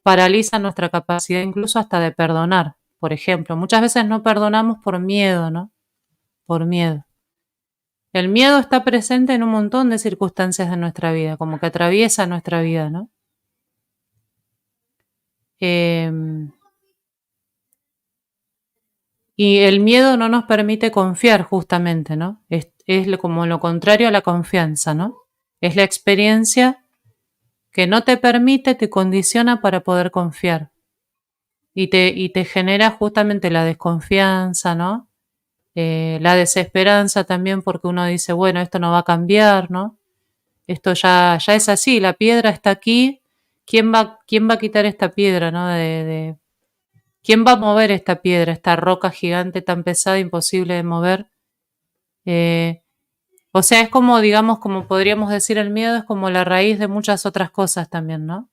paraliza nuestra capacidad incluso hasta de perdonar. Por ejemplo, muchas veces no perdonamos por miedo, ¿no? Por miedo. El miedo está presente en un montón de circunstancias de nuestra vida, como que atraviesa nuestra vida, ¿no? Y el miedo no nos permite confiar justamente, ¿no? Es como lo contrario a la confianza, ¿no? Es la experiencia que no te permite, te condiciona para poder confiar. Y te genera justamente la desconfianza, ¿no? La desesperanza también porque uno dice, bueno, esto no va a cambiar, ¿no? Esto ya es así, la piedra está aquí. ¿Quién va a quitar esta piedra, ¿no? ¿Quién va a mover esta piedra, esta roca gigante tan pesada, imposible de mover? O sea, es como, digamos, como podríamos decir, el miedo es como la raíz de muchas otras cosas también, ¿no?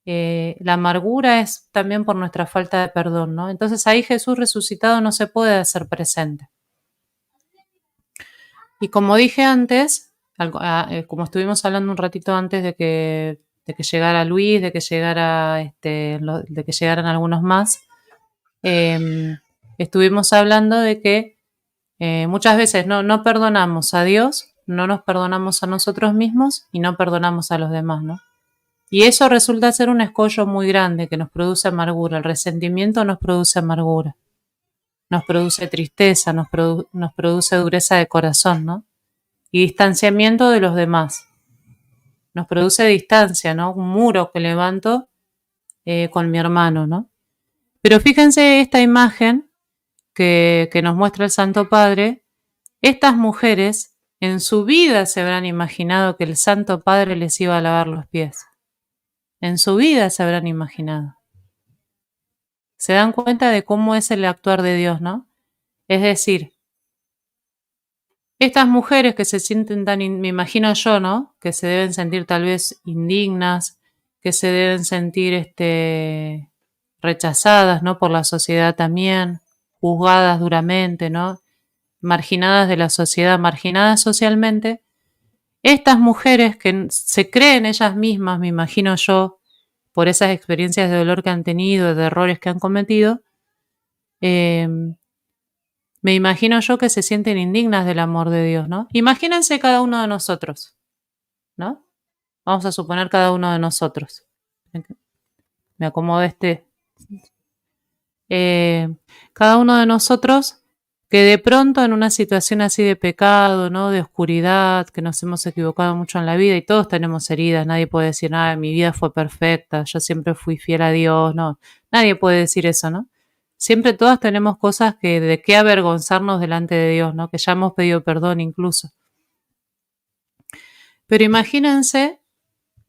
La amargura es también por nuestra falta de perdón, ¿no? Entonces ahí Jesús resucitado no se puede hacer presente. Y como dije antes, como estuvimos hablando un ratito antes de que llegara Luis, de que llegaran algunos más, estuvimos hablando de que muchas veces no perdonamos a Dios, no nos perdonamos a nosotros mismos y no perdonamos a los demás, ¿no? Y eso resulta ser un escollo muy grande que nos produce amargura. El resentimiento nos produce amargura, nos produce tristeza, nos produce dureza de corazón, ¿no? Y distanciamiento de los demás. Nos produce distancia, ¿no? Un muro que levanto con mi hermano, ¿no? Pero fíjense esta imagen que nos muestra el Santo Padre. Estas mujeres en su vida se habrán imaginado que el Santo Padre les iba a lavar los pies. En su vida se habrán imaginado. Se dan cuenta de cómo es el actuar de Dios, ¿no? Es decir, estas mujeres que se sienten me imagino yo, ¿no? Que se deben sentir tal vez indignas, que se deben sentir rechazadas, ¿no? Por la sociedad también, juzgadas duramente, ¿no? Marginadas de la sociedad, marginadas socialmente. Estas mujeres que se creen ellas mismas, me imagino yo, por esas experiencias de dolor que han tenido, de errores que han cometido, me imagino yo que se sienten indignas del amor de Dios, ¿no? Imagínense cada uno de nosotros, ¿no? Vamos a suponer cada uno de nosotros. Me acomodo cada uno de nosotros que de pronto en una situación así de pecado, ¿no? De oscuridad, que nos hemos equivocado mucho en la vida y todos tenemos heridas, nadie puede decir, nada, mi vida fue perfecta, yo siempre fui fiel a Dios, no, nadie puede decir eso, ¿no? Siempre todas tenemos cosas de qué avergonzarnos delante de Dios, ¿no? Que ya hemos pedido perdón incluso. Pero imagínense,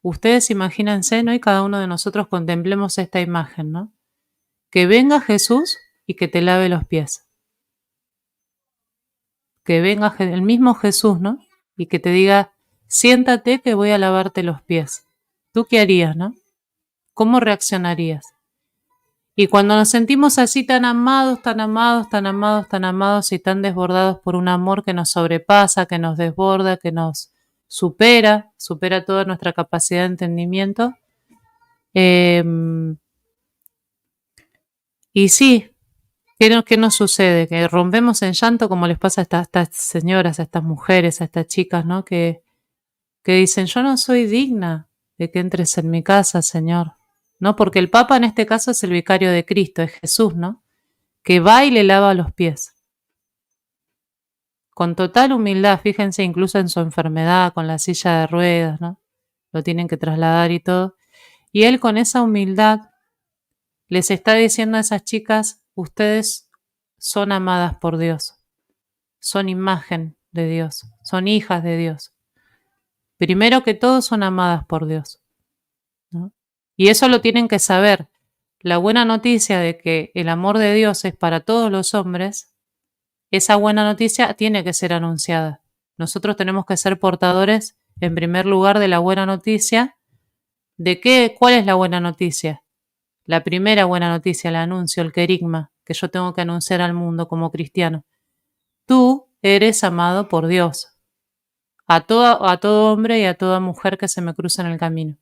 ustedes imagínense, ¿no? Y cada uno de nosotros contemplemos esta imagen, ¿no? Que venga Jesús y que te lave los pies. Que venga el mismo Jesús, ¿no? Y que te diga, siéntate que voy a lavarte los pies. ¿Tú qué harías, no? ¿Cómo reaccionarías? Y cuando nos sentimos así tan amados, tan amados, tan amados, tan amados y tan desbordados por un amor que nos sobrepasa, que nos desborda, que nos supera toda nuestra capacidad de entendimiento. Y sí, ¿qué nos sucede? Que rompemos en llanto como les pasa a estas señoras, a estas mujeres, a estas chicas, ¿no? Que dicen, yo no soy digna de que entres en mi casa, Señor. ¿No? Porque el Papa en este caso es el vicario de Cristo, es Jesús, ¿no? Que va y le lava los pies. Con total humildad, fíjense incluso en su enfermedad, con la silla de ruedas, ¿no? Lo tienen que trasladar y todo. Y él con esa humildad les está diciendo a esas chicas, ustedes son amadas por Dios, son imagen de Dios, son hijas de Dios. Primero que todo son amadas por Dios, ¿no? Y eso lo tienen que saber. La buena noticia de que el amor de Dios es para todos los hombres, esa buena noticia tiene que ser anunciada. Nosotros tenemos que ser portadores, en primer lugar, de la buena noticia. ¿Cuál es la buena noticia? La primera buena noticia, el anuncio, el querigma, que yo tengo que anunciar al mundo como cristiano. Tú eres amado por Dios, a todo hombre y a toda mujer que se me cruza en el camino.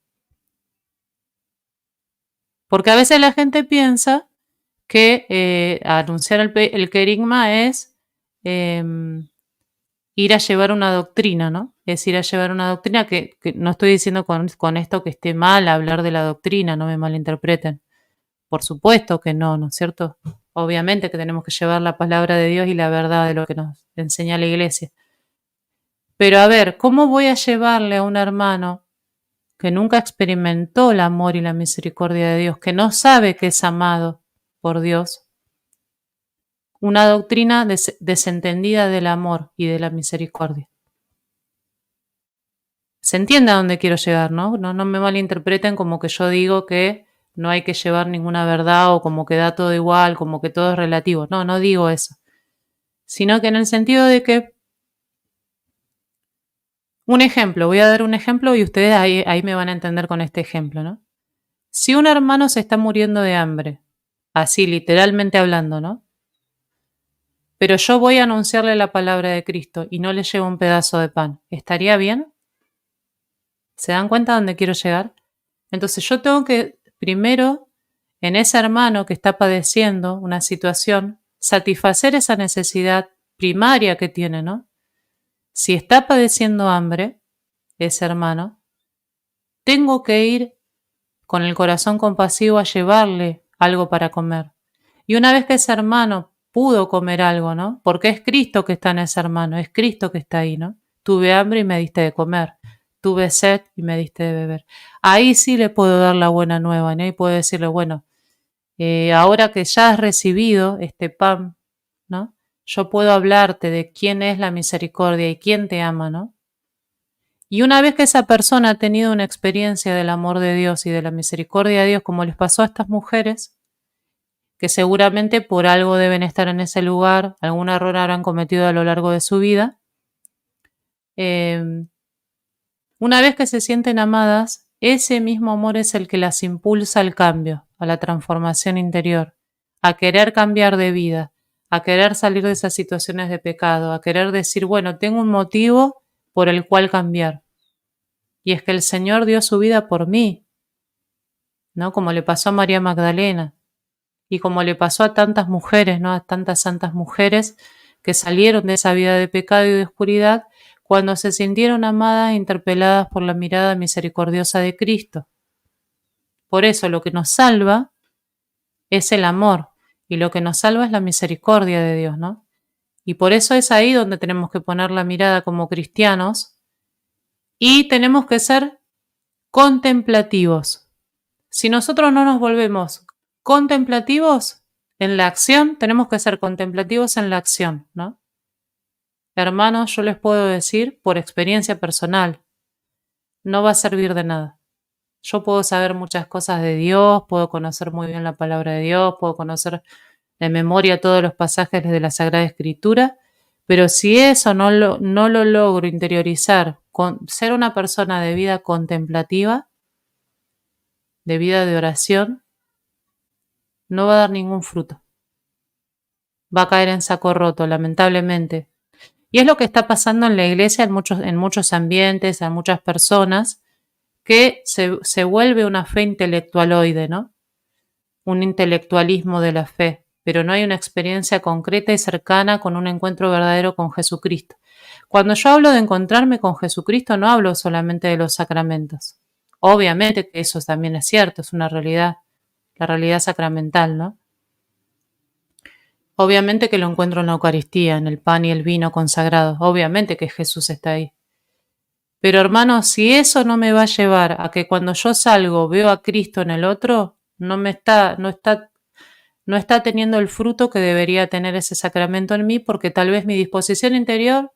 Porque a veces la gente piensa que anunciar el querigma es ir a llevar una doctrina, ¿no? Es ir a llevar una doctrina que no estoy diciendo con esto que esté mal hablar de la doctrina, no me malinterpreten. Por supuesto que no, ¿no es cierto? Obviamente que tenemos que llevar la palabra de Dios y la verdad de lo que nos enseña la iglesia. Pero a ver, ¿cómo voy a llevarle a un hermano que nunca experimentó el amor y la misericordia de Dios, que no sabe que es amado por Dios, una doctrina desentendida del amor y de la misericordia? ¿Se entiende a dónde quiero llegar, no? No me malinterpreten como que yo digo que no hay que llevar ninguna verdad o como que da todo igual, como que todo es relativo. No digo eso. Sino que en el sentido de que un ejemplo, voy a dar un ejemplo y ustedes ahí me van a entender con este ejemplo, ¿no? Si un hermano se está muriendo de hambre, así literalmente hablando, ¿no? Pero yo voy a anunciarle la palabra de Cristo y no le llevo un pedazo de pan, ¿estaría bien? ¿Se dan cuenta a dónde quiero llegar? Entonces yo tengo que, primero, en ese hermano que está padeciendo una situación, satisfacer esa necesidad primaria que tiene, ¿no? Si está padeciendo hambre, ese hermano, tengo que ir con el corazón compasivo a llevarle algo para comer. Y una vez que ese hermano pudo comer algo, ¿no? Porque es Cristo que está en ese hermano, es Cristo que está ahí, ¿no? Tuve hambre y me diste de comer, tuve sed y me diste de beber. Ahí sí le puedo dar la buena nueva, ¿no? Y puedo decirle, bueno, ahora que ya has recibido este pan, ¿no? Yo puedo hablarte de quién es la misericordia y quién te ama, ¿no? Y una vez que esa persona ha tenido una experiencia del amor de Dios y de la misericordia de Dios, como les pasó a estas mujeres, que seguramente por algo deben estar en ese lugar, algún error habrán cometido a lo largo de su vida, una vez que se sienten amadas, ese mismo amor es el que las impulsa al cambio, a la transformación interior, a querer cambiar de vida, a querer salir de esas situaciones de pecado, a querer decir, bueno, tengo un motivo por el cual cambiar. Y es que el Señor dio su vida por mí, ¿no? Como le pasó a María Magdalena y como le pasó a tantas mujeres, ¿no? A tantas santas mujeres que salieron de esa vida de pecado y de oscuridad cuando se sintieron amadas e interpeladas por la mirada misericordiosa de Cristo. Por eso lo que nos salva es el amor y lo que nos salva es la misericordia de Dios, ¿no? Y por eso es ahí donde tenemos que poner la mirada como cristianos y tenemos que ser contemplativos. Si nosotros no nos volvemos contemplativos en la acción, tenemos que ser contemplativos en la acción, ¿no? Hermanos, yo les puedo decir por experiencia personal, no va a servir de nada. Yo puedo saber muchas cosas de Dios, puedo conocer muy bien la palabra de Dios, puedo conocer de memoria todos los pasajes de la Sagrada Escritura, pero si eso no lo logro interiorizar, con ser una persona de vida contemplativa, de vida de oración, no va a dar ningún fruto. Va a caer en saco roto, lamentablemente. Y es lo que está pasando en la iglesia en muchos ambientes, a muchas personas, que se vuelve una fe intelectualoide, ¿no? Un intelectualismo de la fe, pero no hay una experiencia concreta y cercana con un encuentro verdadero con Jesucristo. Cuando yo hablo de encontrarme con Jesucristo, no hablo solamente de los sacramentos. Obviamente que eso también es cierto, es una realidad, la realidad sacramental, ¿no? Obviamente que lo encuentro en la Eucaristía, en el pan y el vino consagrados. Obviamente que Jesús está ahí. Pero hermanos, si eso no me va a llevar a que cuando yo salgo veo a Cristo en el otro, no está teniendo el fruto que debería tener ese sacramento en mí, porque tal vez mi disposición interior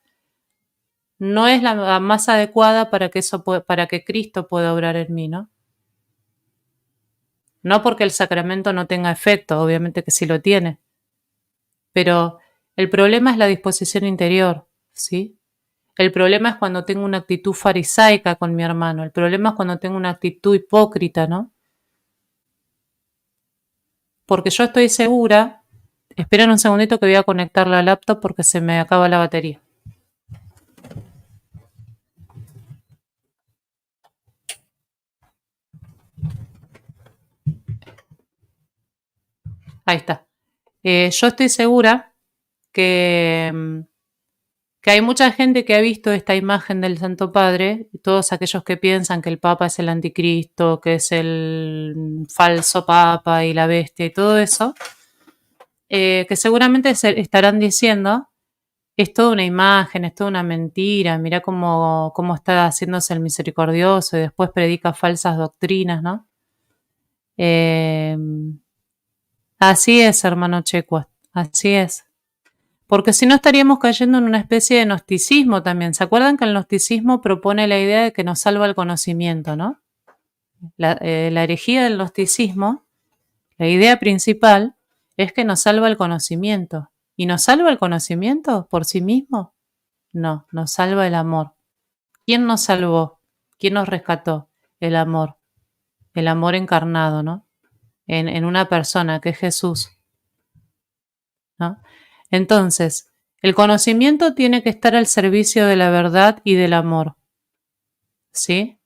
no es la más adecuada para que Cristo pueda obrar en mí, ¿no? No porque el sacramento no tenga efecto, obviamente que sí lo tiene, pero el problema es la disposición interior, ¿sí? El problema es cuando tengo una actitud farisaica con mi hermano, el problema es cuando tengo una actitud hipócrita, ¿no? Porque yo estoy segura, esperen un segundito que voy a conectar la laptop porque se me acaba la batería. Ahí está. Yo estoy segura que hay mucha gente que ha visto esta imagen del Santo Padre, todos aquellos que piensan que el Papa es el anticristo, que es el falso Papa y la bestia y todo eso, que seguramente estarán diciendo, es toda una imagen, es toda una mentira, mirá cómo está haciéndose el misericordioso y después predica falsas doctrinas, ¿no? Así es, hermano Checua, así es. Porque si no estaríamos cayendo en una especie de gnosticismo también. ¿Se acuerdan que el gnosticismo propone la idea de que nos salva el conocimiento, ¿no? La herejía del gnosticismo, la idea principal, es que nos salva el conocimiento. ¿Y nos salva el conocimiento por sí mismo? No, nos salva el amor. ¿Quién nos salvó? ¿Quién nos rescató? El amor encarnado, ¿no? En una persona que es Jesús, ¿no? Entonces, el conocimiento tiene que estar al servicio de la verdad y del amor, ¿sí?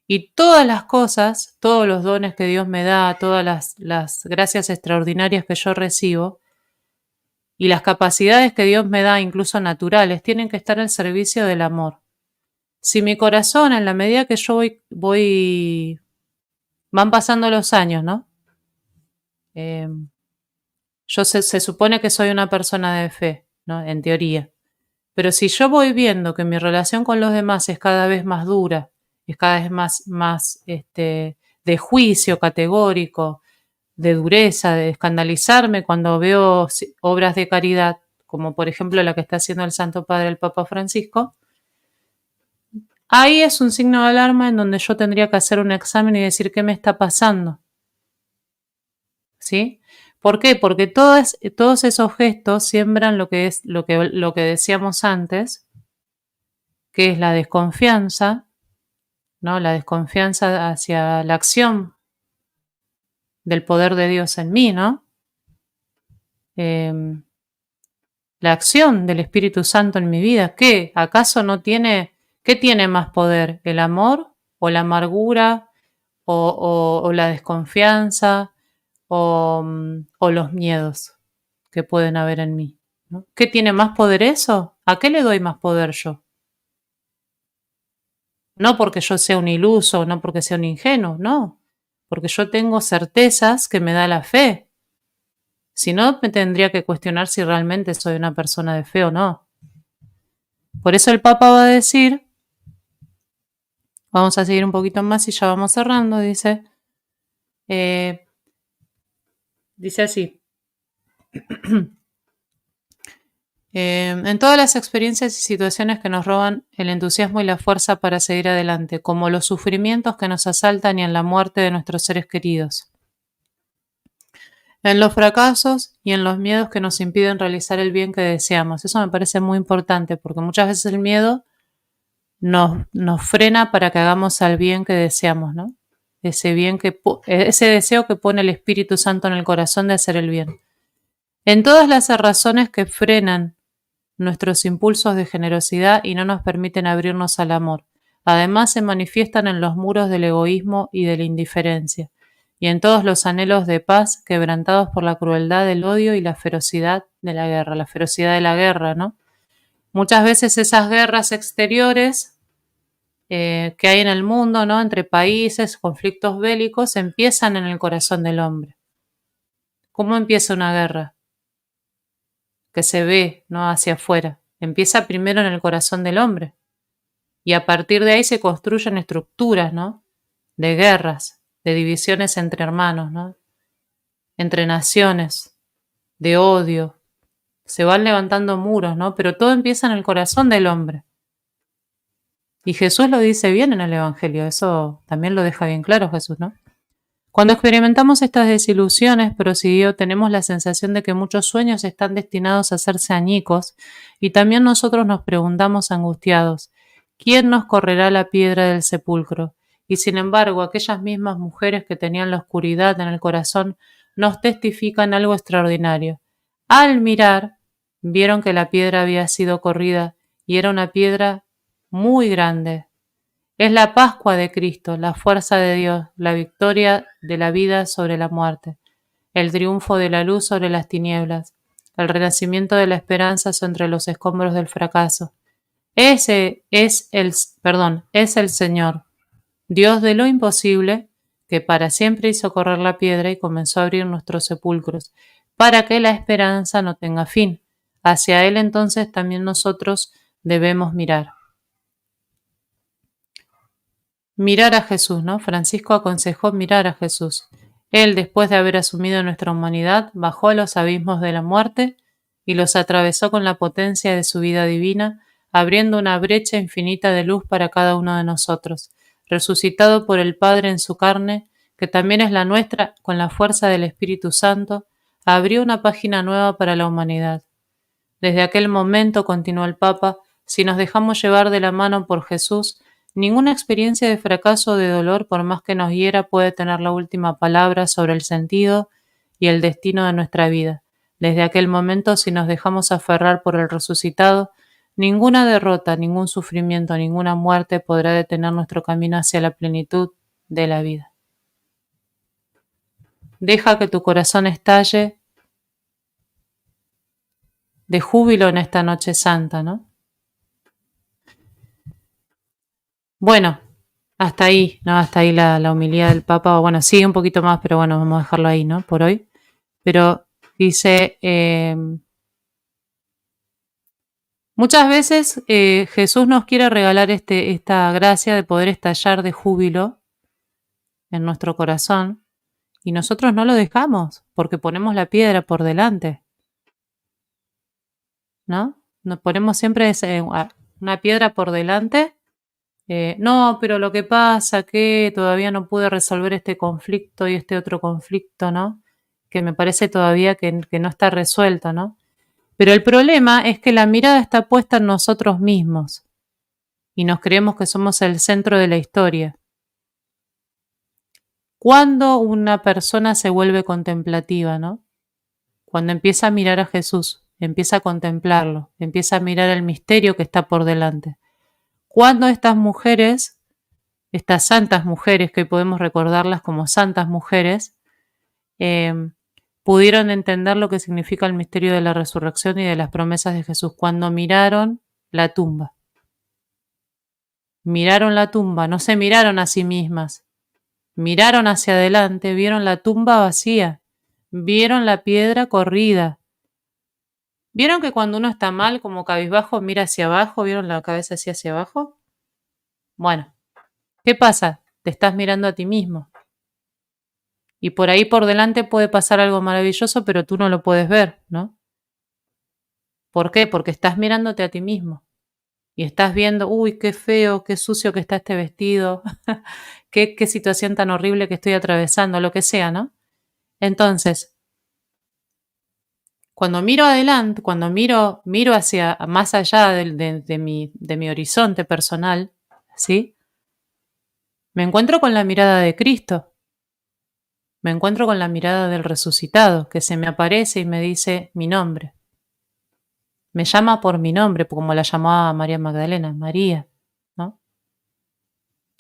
Y todas las cosas, todos los dones que Dios me da, todas las gracias extraordinarias que yo recibo y las capacidades que Dios me da, incluso naturales, tienen que estar al servicio del amor. Si mi corazón, en la medida que yo van pasando los años, ¿no? Se supone que soy una persona de fe, ¿no? En teoría. Pero si yo voy viendo que mi relación con los demás es cada vez más dura, es cada vez más de juicio categórico, de dureza, de escandalizarme cuando veo obras de caridad, como por ejemplo la que está haciendo el Santo Padre, el Papa Francisco, ahí es un signo de alarma en donde yo tendría que hacer un examen y decir qué me está pasando. ¿Sí? ¿Por qué? Porque todos esos gestos siembran lo que decíamos antes, que es la desconfianza, ¿no? La desconfianza hacia la acción del poder de Dios en mí, ¿no? La acción del Espíritu Santo en mi vida. ¿Qué? ¿Acaso qué tiene más poder? ¿El amor o la amargura o la desconfianza o los miedos que pueden haber en mí, ¿no? ¿Qué tiene más poder eso? ¿A qué le doy más poder yo? No porque yo sea un iluso, no porque sea un ingenuo, no. Porque yo tengo certezas que me da la fe. Si no, me tendría que cuestionar si realmente soy una persona de fe o no. Por eso el Papa va a decir, vamos a seguir un poquito más y ya vamos cerrando, dice así. En todas las experiencias y situaciones que nos roban el entusiasmo y la fuerza para seguir adelante, como los sufrimientos que nos asaltan y en la muerte de nuestros seres queridos. En los fracasos y en los miedos que nos impiden realizar el bien que deseamos. Eso me parece muy importante porque muchas veces el miedo nos frena para que hagamos el bien que deseamos, ¿no? ese deseo que pone el Espíritu Santo en el corazón de hacer el bien. En todas las razones que frenan nuestros impulsos de generosidad y no nos permiten abrirnos al amor. Además, se manifiestan en los muros del egoísmo y de la indiferencia, y en todos los anhelos de paz quebrantados por la crueldad del odio y la ferocidad de la guerra, ¿no? Muchas veces esas guerras exteriores que hay en el mundo, ¿no? Entre países, conflictos bélicos, empiezan en el corazón del hombre. ¿Cómo empieza una guerra? Que se ve, ¿no? Hacia afuera. Empieza primero en el corazón del hombre. Y a partir de ahí se construyen estructuras, ¿no? De guerras, de divisiones entre hermanos, ¿no? Entre naciones, de odio. Se van levantando muros, ¿no? Pero todo empieza en el corazón del hombre. Y Jesús lo dice bien en el Evangelio, eso también lo deja bien claro Jesús, ¿no? Cuando experimentamos estas desilusiones, prosiguió, tenemos la sensación de que muchos sueños están destinados a hacerse añicos y también nosotros nos preguntamos angustiados, ¿quién nos correrá la piedra del sepulcro? Y sin embargo, aquellas mismas mujeres que tenían la oscuridad en el corazón nos testifican algo extraordinario. Al mirar, vieron que la piedra había sido corrida y era una piedra muy grande. Es la Pascua de Cristo, la fuerza de Dios, la victoria de la vida sobre la muerte, el triunfo de la luz sobre las tinieblas, el renacimiento de la esperanza entre los escombros del fracaso. Ese es el Señor, Dios de lo imposible, que para siempre hizo correr la piedra y comenzó a abrir nuestros sepulcros, para que la esperanza no tenga fin. Hacia Él entonces también nosotros debemos mirar. Mirar a Jesús, ¿no? Francisco aconsejó mirar a Jesús. Él, después de haber asumido nuestra humanidad, bajó a los abismos de la muerte y los atravesó con la potencia de su vida divina, abriendo una brecha infinita de luz para cada uno de nosotros. Resucitado por el Padre en su carne, que también es la nuestra, con la fuerza del Espíritu Santo, abrió una página nueva para la humanidad. Desde aquel momento, continuó el Papa, si nos dejamos llevar de la mano por Jesús, ninguna experiencia de fracaso o de dolor, por más que nos hiera, puede tener la última palabra sobre el sentido y el destino de nuestra vida. Desde aquel momento, si nos dejamos aferrar por el resucitado, ninguna derrota, ningún sufrimiento, ninguna muerte podrá detener nuestro camino hacia la plenitud de la vida. Deja que tu corazón estalle de júbilo en esta noche santa, ¿no? Bueno, hasta ahí, ¿no? Hasta ahí la homilía del Papa. Bueno, sigue un poquito más, pero bueno, vamos a dejarlo ahí, ¿no? Por hoy. Pero dice, muchas veces Jesús nos quiere regalar esta gracia de poder estallar de júbilo en nuestro corazón y nosotros no lo dejamos porque ponemos la piedra por delante, ¿no? Nos ponemos siempre una piedra por delante. No, pero lo que pasa que todavía no pude resolver este conflicto y este otro conflicto, ¿no? Que me parece todavía que no está resuelto, ¿no? Pero el problema es que la mirada está puesta en nosotros mismos y nos creemos que somos el centro de la historia. Cuando una persona se vuelve contemplativa, ¿no? Cuando empieza a mirar a Jesús, empieza a contemplarlo, empieza a mirar el misterio que está por delante. Cuando estas mujeres, estas santas mujeres, que hoy podemos recordarlas como santas mujeres, pudieron entender lo que significa el misterio de la resurrección y de las promesas de Jesús, cuando miraron la tumba. Miraron la tumba, no se miraron a sí mismas, miraron hacia adelante, vieron la tumba vacía, vieron la piedra corrida. ¿Vieron que cuando uno está mal, como cabizbajo, mira hacia abajo? ¿Vieron la cabeza así hacia abajo? Bueno, ¿qué pasa? Te estás mirando a ti mismo. Y por ahí por delante puede pasar algo maravilloso, pero tú no lo puedes ver, ¿no? ¿Por qué? Porque estás mirándote a ti mismo. Y estás viendo, uy, qué feo, qué sucio que está este vestido, qué situación tan horrible que estoy atravesando, lo que sea, ¿no? Entonces, cuando miro adelante, cuando miro hacia más allá de mi horizonte personal, ¿sí? Me encuentro con la mirada de Cristo. Me encuentro con la mirada del resucitado, que se me aparece y me dice mi nombre. Me llama por mi nombre, como la llamaba María Magdalena, María, ¿no?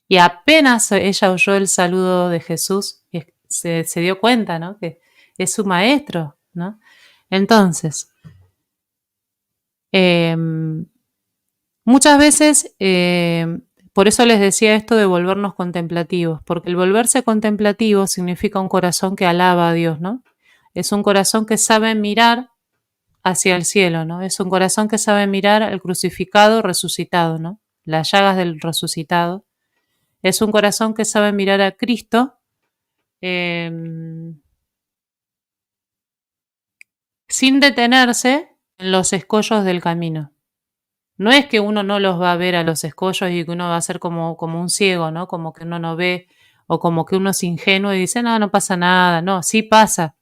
Y apenas ella oyó el saludo de Jesús, se dio cuenta, ¿no? Que es su maestro, ¿no? Entonces, eh, muchas veces, por eso les decía esto de volvernos contemplativos, porque el volverse contemplativo significa un corazón que alaba a Dios, ¿no? Es un corazón que sabe mirar hacia el cielo, ¿no? Es un corazón que sabe mirar al crucificado resucitado, ¿no? Las llagas del resucitado. Es un corazón que sabe mirar a Cristo eh, sin detenerse en los escollos del camino. No es que uno no los va a ver a los escollos y que uno va a ser como un ciego, ¿no? Como que uno no ve o como que uno es ingenuo y dice, no, no pasa nada. No, sí pasa,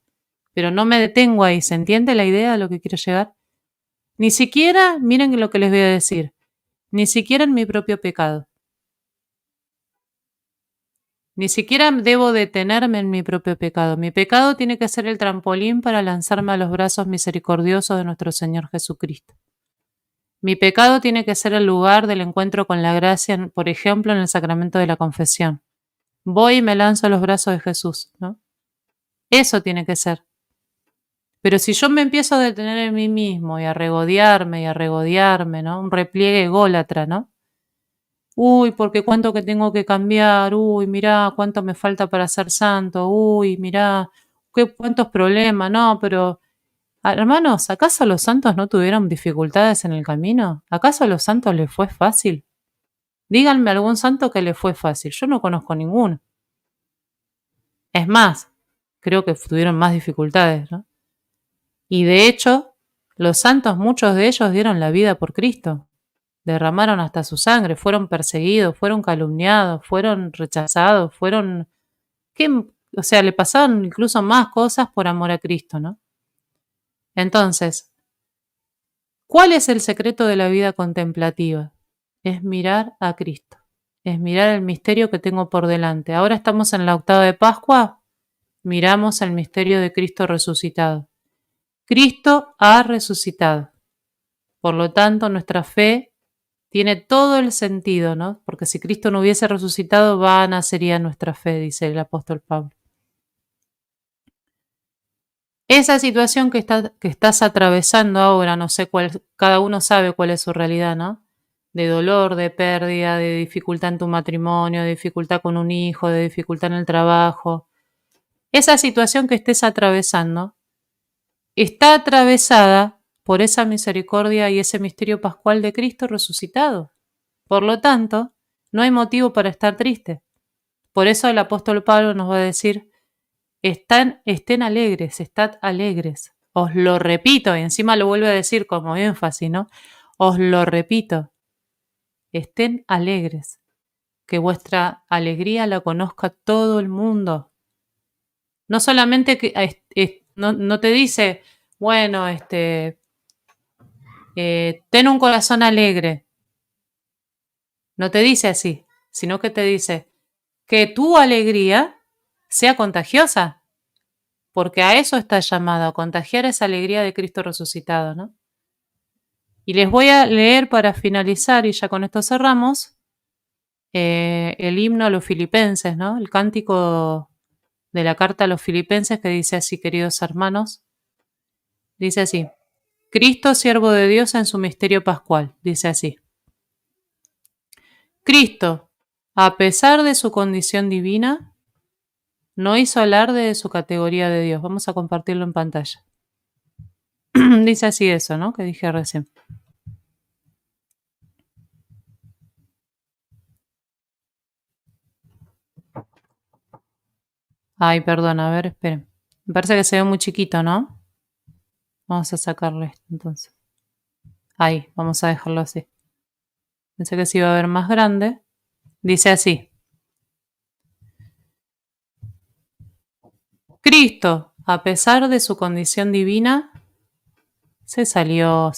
pero no me detengo ahí. ¿Se entiende la idea a lo que quiero llegar? Ni siquiera, miren lo que les voy a decir, ni siquiera en mi propio pecado. Ni siquiera debo detenerme en mi propio pecado. Mi pecado tiene que ser el trampolín para lanzarme a los brazos misericordiosos de nuestro Señor Jesucristo. Mi pecado tiene que ser el lugar del encuentro con la gracia, por ejemplo, en el sacramento de la confesión. Voy y me lanzo a los brazos de Jesús, ¿no? Eso tiene que ser. Pero si yo me empiezo a detener en mí mismo y a regodearme, ¿no? Un repliegue ególatra, ¿no? Uy, porque cuánto que tengo que cambiar, uy, mirá, cuánto me falta para ser santo, uy, mirá, cuántos problemas, no, pero hermanos, ¿acaso los santos no tuvieron dificultades en el camino? ¿Acaso a los santos les fue fácil? Díganme algún santo que le fue fácil. Yo no conozco ninguno. Es más, creo que tuvieron más dificultades, ¿no? Y de hecho, los santos, muchos de ellos dieron la vida por Cristo. Derramaron hasta su sangre, fueron perseguidos, fueron calumniados, fueron rechazados, fueron... O sea, le pasaron incluso más cosas por amor a Cristo, ¿no? Entonces, ¿cuál es el secreto de la vida contemplativa? Es mirar a Cristo, es mirar el misterio que tengo por delante. Ahora estamos en la octava de Pascua, miramos el misterio de Cristo resucitado. Cristo ha resucitado. Por lo tanto, nuestra fe tiene todo el sentido, ¿no? Porque si Cristo no hubiese resucitado, vana sería nuestra fe, dice el apóstol Pablo. Esa situación que estás atravesando ahora, no sé cuál, cada uno sabe cuál es su realidad, ¿no? De dolor, de pérdida, de dificultad en tu matrimonio, de dificultad con un hijo, de dificultad en el trabajo. Esa situación que estés atravesando está atravesada por esa misericordia y ese misterio pascual de Cristo resucitado. Por lo tanto, no hay motivo para estar triste. Por eso el apóstol Pablo nos va a decir, estén alegres, estad alegres. Os lo repito, y encima lo vuelve a decir como énfasis, ¿no? Os lo repito, estén alegres, que vuestra alegría la conozca todo el mundo. No solamente que no te dice, bueno, ten un corazón alegre. No te dice así, sino que te dice que tu alegría sea contagiosa, porque a eso está llamado, a contagiar esa alegría de Cristo resucitado, ¿no? Y les voy a leer para finalizar, y ya con esto cerramos, el himno a los filipenses, ¿no? El cántico de la carta a los filipenses que dice así, queridos hermanos, dice así, Cristo, siervo de Dios en su misterio pascual, dice así. Cristo, a pesar de su condición divina, no hizo alarde de su categoría de Dios. Vamos a compartirlo en pantalla. Dice así eso, ¿no? Que dije recién. Ay, perdón, a ver, esperen. Me parece que se ve muy chiquito, ¿no? Vamos a sacarle esto entonces. Ahí, vamos a dejarlo así. Pensé que se iba a ver más grande. Dice así. Cristo, a pesar de su condición divina, se salió.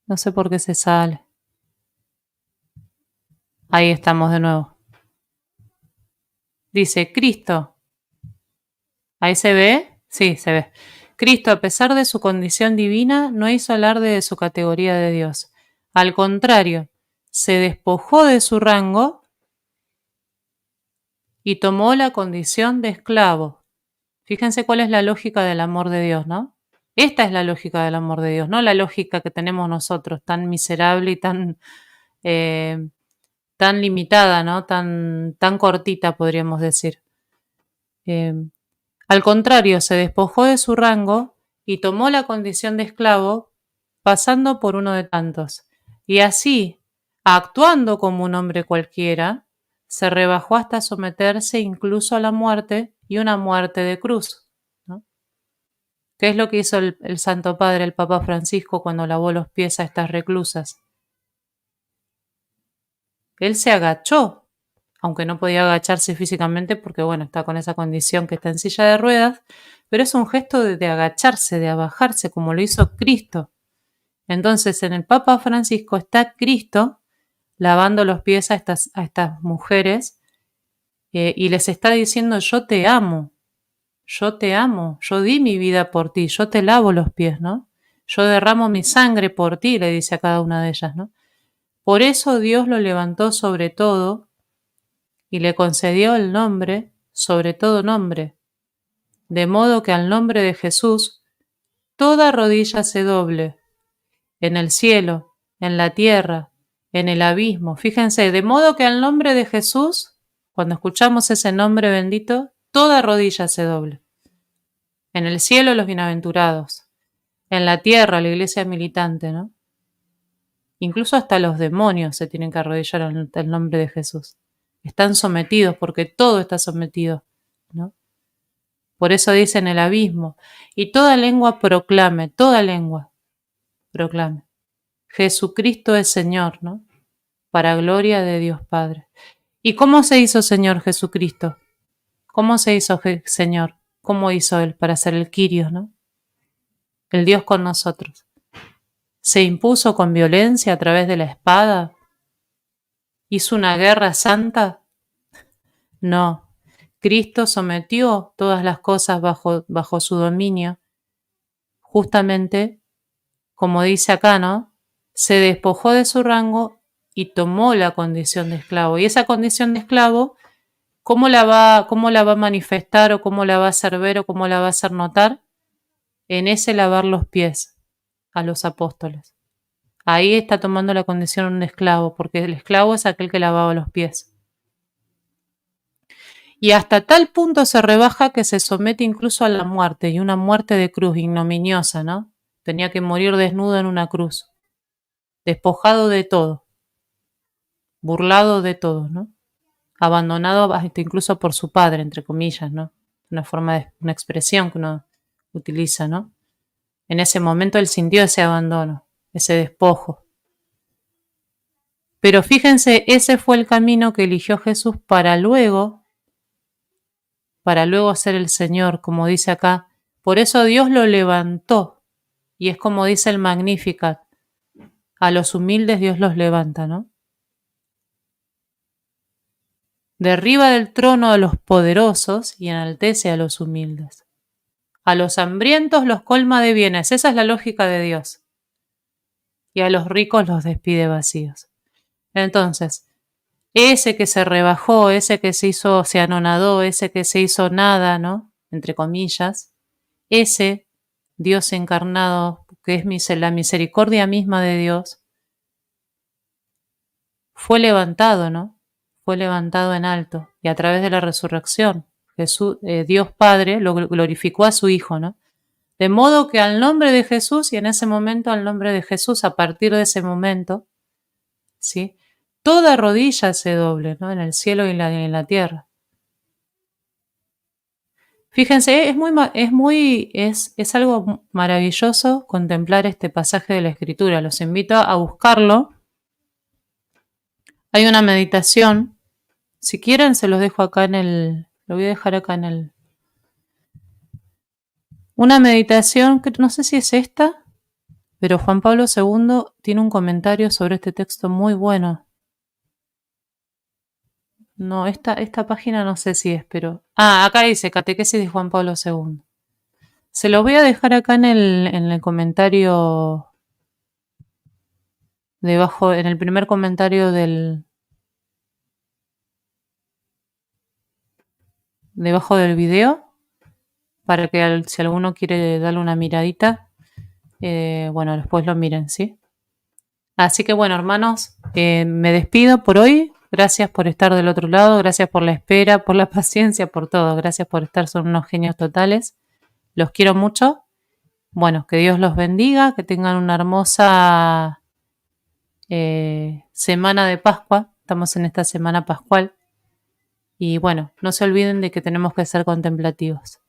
No sé por qué se sale. Ahí estamos de nuevo. Dice, Cristo. ¿Ahí se ve? Sí, se ve. Cristo, a pesar de su condición divina, no hizo alarde de su categoría de Dios. Al contrario, se despojó de su rango y tomó la condición de esclavo. Fíjense cuál es la lógica del amor de Dios, ¿no? Esta es la lógica del amor de Dios, no la lógica que tenemos nosotros, tan miserable y tan limitada, ¿no? Tan cortita, podríamos decir. Al contrario, se despojó de su rango y tomó la condición de esclavo, pasando por uno de tantos. Y así, actuando como un hombre cualquiera, se rebajó hasta someterse incluso a la muerte y una muerte de cruz, ¿no? ¿Qué es lo que hizo el Santo Padre, el Papa Francisco, cuando lavó los pies a estas reclusas? Él se agachó, aunque no podía agacharse físicamente porque, bueno, está con esa condición que está en silla de ruedas, pero es un gesto de agacharse, de abajarse, como lo hizo Cristo. Entonces, en el Papa Francisco está Cristo lavando los pies a estas mujeres y les está diciendo, yo te amo, yo di mi vida por ti, yo te lavo los pies, ¿no? Yo derramo mi sangre por ti, le dice a cada una de ellas, ¿no? Por eso Dios lo levantó sobre todo y le concedió el nombre sobre todo nombre, de modo que al nombre de Jesús toda rodilla se doble, en el cielo, en la tierra, en el abismo. Fíjense, de modo que al nombre de Jesús, cuando escuchamos ese nombre bendito, toda rodilla se doble. En el cielo los bienaventurados, en la tierra la iglesia militante, ¿no? Incluso hasta los demonios se tienen que arrodillar ante el nombre de Jesús. Están sometidos porque todo está sometido, ¿no? Por eso dice en el abismo, y toda lengua proclame, Jesucristo es Señor, ¿no? Para gloria de Dios Padre. ¿Y cómo se hizo Señor Jesucristo? ¿Cómo se hizo Señor? ¿Cómo hizo Él para ser el Kyrios, ¿no? El Dios con nosotros. ¿Se impuso con violencia a través de la espada? ¿Hizo una guerra santa? No. Cristo sometió todas las cosas bajo su dominio, justamente como dice acá, ¿no? Se despojó de su rango y tomó la condición de esclavo. Y esa condición de esclavo, ¿cómo la va a manifestar o cómo la va a hacer ver o cómo la va a hacer notar? En ese lavar los pies a los apóstoles. Ahí está tomando la condición de esclavo, porque el esclavo es aquel que lavaba los pies. Y hasta tal punto se rebaja que se somete incluso a la muerte, y una muerte de cruz ignominiosa, ¿no? Tenía que morir desnudo en una cruz, despojado de todo, burlado de todo, ¿no? Abandonado hasta incluso por su padre, entre comillas, ¿no? Una expresión que uno utiliza, ¿no? En ese momento él sintió ese abandono, ese despojo. Pero fíjense, ese fue el camino que eligió Jesús para luego ser el Señor, como dice acá. Por eso Dios lo levantó. Y es como dice el Magnificat, a los humildes Dios los levanta, ¿no? Derriba del trono a los poderosos y enaltece a los humildes. A los hambrientos los colma de bienes, esa es la lógica de Dios. Y a los ricos los despide vacíos. Entonces, ese que se rebajó, ese que se anonadó, ese que se hizo nada, ¿no? Entre comillas, ese Dios encarnado, que es la misericordia misma de Dios, fue levantado, ¿no? Fue levantado en alto y a través de la resurrección, Dios Padre lo glorificó a su Hijo, ¿no? De modo que al nombre de Jesús y en ese momento al nombre de Jesús, a partir de ese momento, ¿sí? Toda rodilla se doble, ¿no? En el cielo y en la tierra. Fíjense, es algo maravilloso contemplar este pasaje de la Escritura. Los invito a buscarlo. Hay una meditación. Si quieren, se los dejo acá lo voy a dejar acá una meditación que no sé si es esta, pero Juan Pablo II tiene un comentario sobre este texto muy bueno. No, esta página no sé si es, pero... Ah, acá dice Catequesis de Juan Pablo II. Se los voy a dejar acá en el comentario, debajo, en el primer comentario debajo del video, para que si alguno quiere darle una miradita, bueno, después lo miren, ¿sí? Así que bueno, hermanos, me despido por hoy. Gracias por estar del otro lado, gracias por la espera, por la paciencia, por todo. Gracias por estar, son unos genios totales. Los quiero mucho. Bueno, que Dios los bendiga, que tengan una hermosa semana de Pascua. Estamos en esta semana pascual. Y bueno, no se olviden de que tenemos que ser contemplativos.